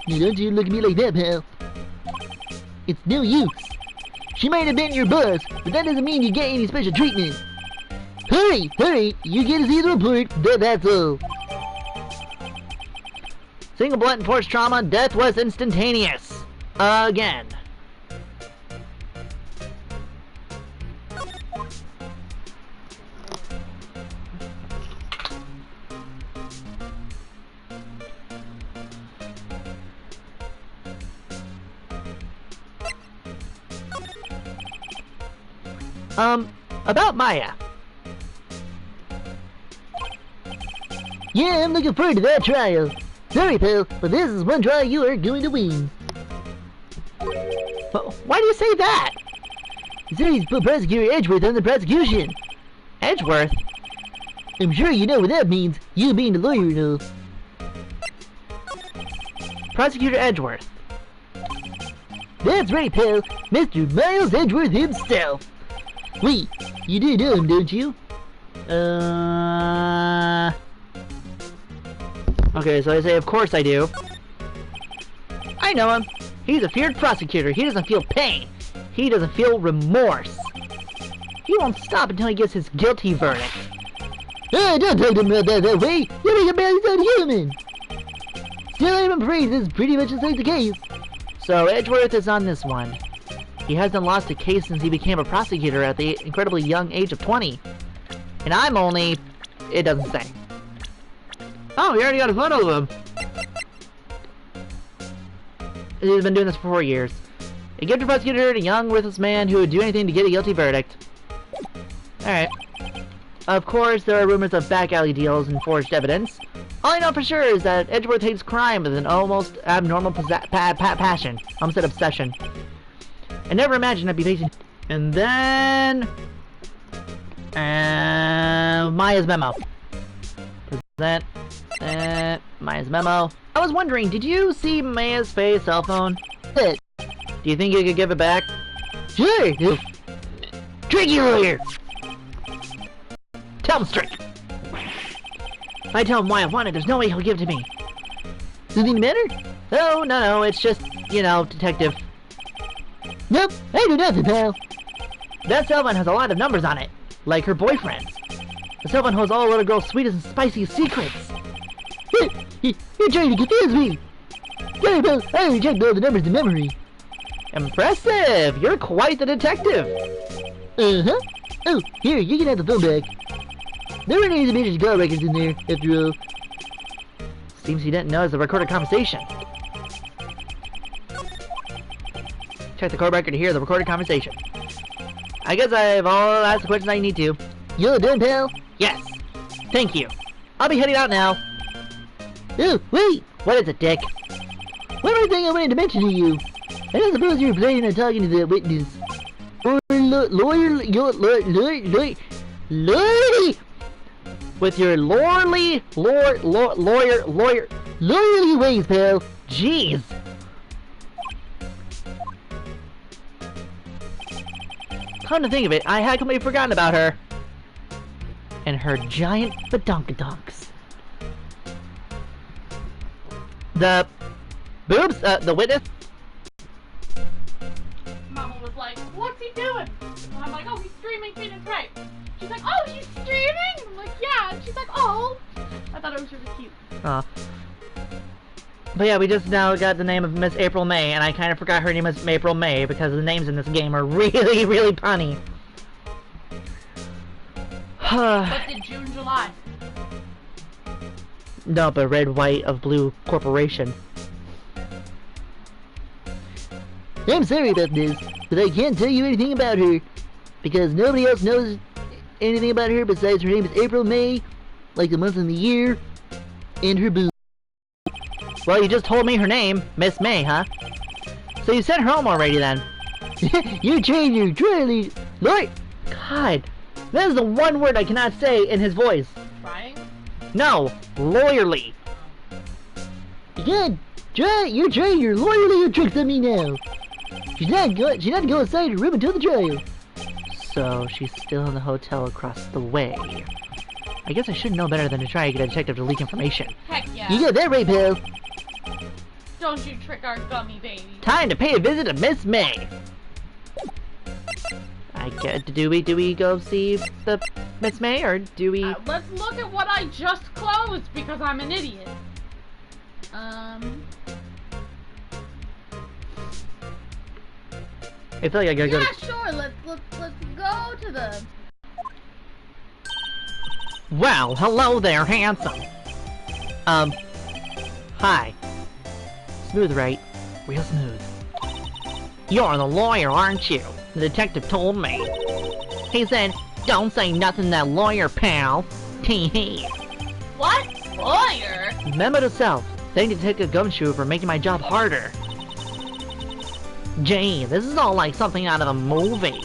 [SPEAKER 2] Now don't you look at me like that, pal. It's no use. She might have been your boss, but that doesn't mean you get any special treatment. Hurry! You get to see the report, that's all. Single blunt force trauma, death was instantaneous. Again. About Maya. Yeah, I'm looking forward to that trial. Sorry, pal, but this is one trial you are going to win. Why do you say that? He's put Prosecutor Edgeworth on the prosecution. Edgeworth? I'm sure you know what that means, you being the lawyer and all. Prosecutor Edgeworth. That's right, pal. Mr. Miles Edgeworth himself. Wait, you do know him, don't you? Okay, so I say, of course I do. I know him. He's a feared prosecutor. He doesn't feel pain. He doesn't feel remorse. He won't stop until he gets his guilty verdict. Hey, don't talk to him about that way! You make a man sound human! Still, I'm afraid this is pretty much the case. So, Edgeworth is on this one. He hasn't lost a case since he became a prosecutor at the incredibly young age of 20. And I'm only... it doesn't say. Oh, we already got a photo of him. He's been doing this for 4 years. A gifted prosecutor and a young, worthless man who would do anything to get a guilty verdict. Alright. Of course, there are rumors of back alley deals and forged evidence. All I know for sure is that Edgeworth hates crime with an almost abnormal passion. I almost said obsession. I never imagined I'd be facing... And then... Maya's memo. Present... Maya's memo. I was wondering, did you see Maya's face cell phone? Do you think you could give it back? Sure! Tricky lawyer! Tell him straight! If I tell him why I want it, there's no way he'll give it to me. Something the matter? Oh, no, it's just, you know, detective. Nope, I do nothing, pal. That cell phone has a lot of numbers on it, like her boyfriend's. The cell phone holds all little girl's sweetest and spiciest secrets. You're trying to confuse me! Sorry, pal, I already checked all the numbers in memory. Impressive! You're quite the detective! Uh-huh. Oh, here, you can have the phone back. There weren't any major call records in there, after all. Seems he didn't notice the recorded conversation. Check the call record to hear the recorded conversation. I guess I've all asked the questions I need to. You're done, pal? Yes. Thank you. I'll be heading out now. Oh, wait! What is it, Dick? One more thing I wanted to mention to you. I don't suppose you were planning on talking to the witness. Or lawyer... With your lawyerly ways, pal. Jeez. Come to think of it, I had completely forgotten about her. And her giant badonkadonks. The boobs, the witness.
[SPEAKER 1] Mama was like, what's he doing? And I'm like, oh, he's streaming Phoenix Wright. She's like, oh, he's streaming? I'm like, yeah. And she's like, oh. I thought it was really cute.
[SPEAKER 2] But yeah, we just now got the name of Miss April May, and I kind of forgot her name was April May because the names in this game are really, really punny.
[SPEAKER 1] But did June, July?
[SPEAKER 2] No, but Red, White of Blue Corporation. I'm sorry about this, but I can't tell you anything about her. Because nobody else knows anything about her besides her name is April May, like the month and the year, and her boobs. Well, you just told me her name, Miss May, huh? So you sent her home already then. You trained your truly... Lord! God, that is the one word I cannot say in his voice.
[SPEAKER 1] Trying?
[SPEAKER 2] No, lawyerly. Good. You're trying your lawyerly tricks on me now. She's not going to go inside her room until the trial. So she's still in the hotel across the way. I guess I should know better than to try to get a detective to leak information.
[SPEAKER 1] Heck yeah.
[SPEAKER 2] You got that right, pal.
[SPEAKER 1] Don't you trick our gummy baby.
[SPEAKER 2] Time to pay a visit to Miss May. I get. Do we go see the Miss May, or do we?
[SPEAKER 1] Let's look at what I just closed because I'm an idiot.
[SPEAKER 2] I feel like I gotta go.
[SPEAKER 1] Yeah, sure. Let's go to the.
[SPEAKER 2] Well, hello there, handsome. Hi. Smooth, right? Real smooth. You're the lawyer, aren't you? The detective told me. He said, don't say nothing to that lawyer, pal. Tee hee.
[SPEAKER 1] What? Lawyer?
[SPEAKER 2] Memo to self. Thank Detective Gumshoe for making my job harder. Gee, this is all like something out of a movie.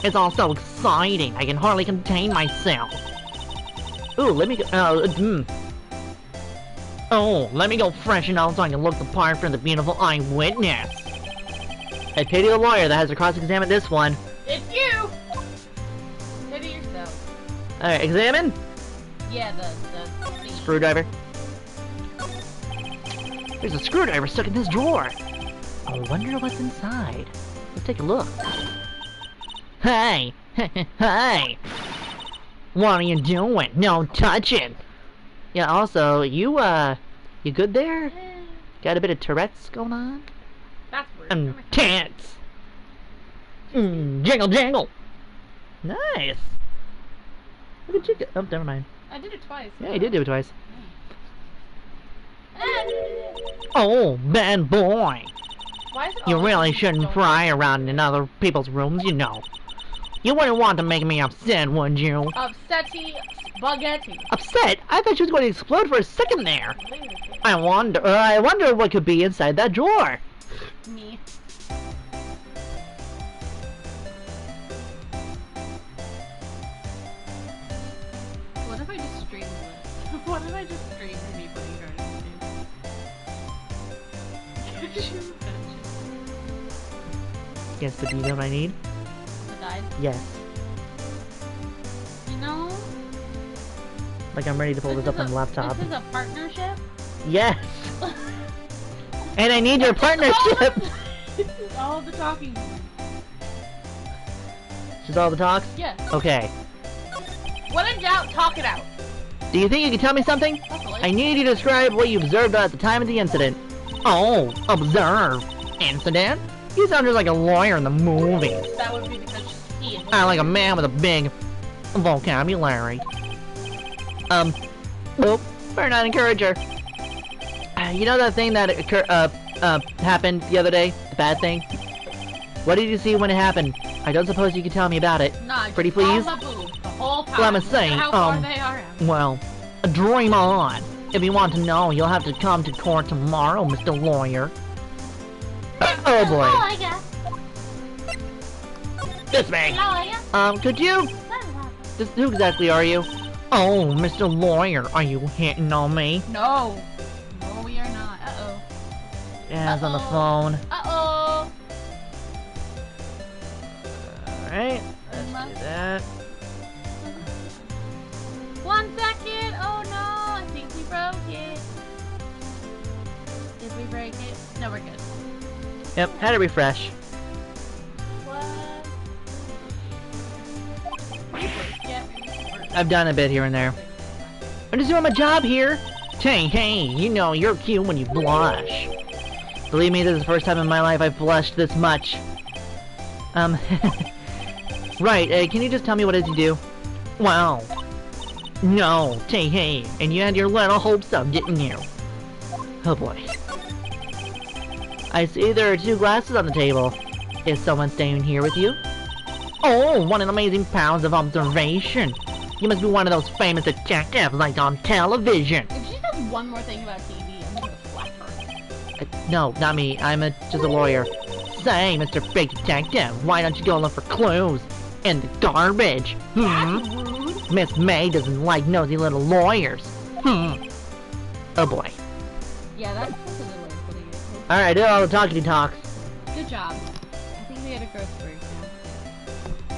[SPEAKER 2] It's all so exciting, I can hardly contain myself. Ooh, let me go, Oh, let me go freshen up so I can look the part for the beautiful eyewitness. I pity the lawyer that has to cross-examine this one.
[SPEAKER 1] It's you! Pity yourself.
[SPEAKER 2] Alright, examine?
[SPEAKER 1] Yeah, the
[SPEAKER 2] Screwdriver. There's a screwdriver stuck in this drawer. I wonder what's inside. Let's take a look. Hey! Hey! What are you doing? No touching. Yeah, also, you good there? Got a bit of Tourette's going on?
[SPEAKER 1] That's weird.
[SPEAKER 2] And tense. Jingle jangle. Nice. Look at you go. Oh, never mind.
[SPEAKER 1] I did it twice.
[SPEAKER 2] Yeah, you did do it twice.
[SPEAKER 1] Eh.
[SPEAKER 2] Oh, bad boy.
[SPEAKER 1] Why is it
[SPEAKER 2] You
[SPEAKER 1] always
[SPEAKER 2] really
[SPEAKER 1] so
[SPEAKER 2] shouldn't
[SPEAKER 1] dark?
[SPEAKER 2] fry around in other people's rooms, you know. You wouldn't want to make me upset, would you?
[SPEAKER 1] Upsetty spaghetti.
[SPEAKER 2] Upset? I thought she was going to explode for a second there. I wonder what could be inside that drawer.
[SPEAKER 1] Me. What if I just stream this? What if I just stream me putting cards?
[SPEAKER 2] Yes, but do you know what I need?
[SPEAKER 1] The dice.
[SPEAKER 2] Yes.
[SPEAKER 1] You know,
[SPEAKER 2] Like I'm ready to pull this up on the laptop.
[SPEAKER 1] This is a partnership.
[SPEAKER 2] Yes! And I need your partnership!
[SPEAKER 1] This is all the talking points.
[SPEAKER 2] This is all the talks?
[SPEAKER 1] Yes.
[SPEAKER 2] Okay.
[SPEAKER 1] When in doubt, talk it out.
[SPEAKER 2] Do you think you can tell me something?
[SPEAKER 1] Hopefully.
[SPEAKER 2] I need you to describe what you observed at the time of the incident. Oh, observe. Incident? You sound just like a lawyer in the movies.
[SPEAKER 1] That would be because he is.
[SPEAKER 2] I like a man with a big vocabulary. Well, better not encourage her. You know that thing that happened the other day? The bad thing? What did you see when it happened? I don't suppose you can tell me about it.
[SPEAKER 1] Nah,
[SPEAKER 2] Pretty please?
[SPEAKER 1] all the boob, the whole time.
[SPEAKER 2] Let me say,
[SPEAKER 1] How far they are.
[SPEAKER 2] Well, dream on. If you want to know, you'll have to come to court tomorrow, Mr. Lawyer. Oh boy.
[SPEAKER 1] Lawyer.
[SPEAKER 2] This way.
[SPEAKER 1] Lawyer.
[SPEAKER 2] Could you? Who exactly are you? Oh, Mr. Lawyer, are you hitting on me?
[SPEAKER 1] No. No, we are not. Uh-oh.
[SPEAKER 2] Yeah, it's on the phone.
[SPEAKER 1] Uh-oh.
[SPEAKER 2] Alright, let's do that.
[SPEAKER 1] 1 second. Oh no, I think we broke it. Did we break it? No, we're good.
[SPEAKER 2] Yep, had to refresh.
[SPEAKER 1] What? Yeah.
[SPEAKER 2] I've done a bit here and there. I'm just doing my job here. Hey, you know you're cute when you blush. Believe me, this is the first time in my life I've blushed this much. Right, can you just tell me what it is you do? Wow. No, hey, and you had your little hopes up, didn't you? Oh boy. I see there are 2 glasses on the table. Is someone staying here with you? Oh, what an amazing powers of observation. You must be one of those famous detectives like on television.
[SPEAKER 1] If she does one more thing about TV, I'm gonna slap her.
[SPEAKER 2] No, not me. I'm just a lawyer. Say, Mr. Fake Detective, why don't you go look for clues in the garbage?
[SPEAKER 1] That's rude.
[SPEAKER 2] Miss May doesn't like nosy little lawyers. Oh boy.
[SPEAKER 1] Yeah, that's a good way of putting it.
[SPEAKER 2] Alright, do all the talkity talks.
[SPEAKER 1] Good job. I think we had a growth break now.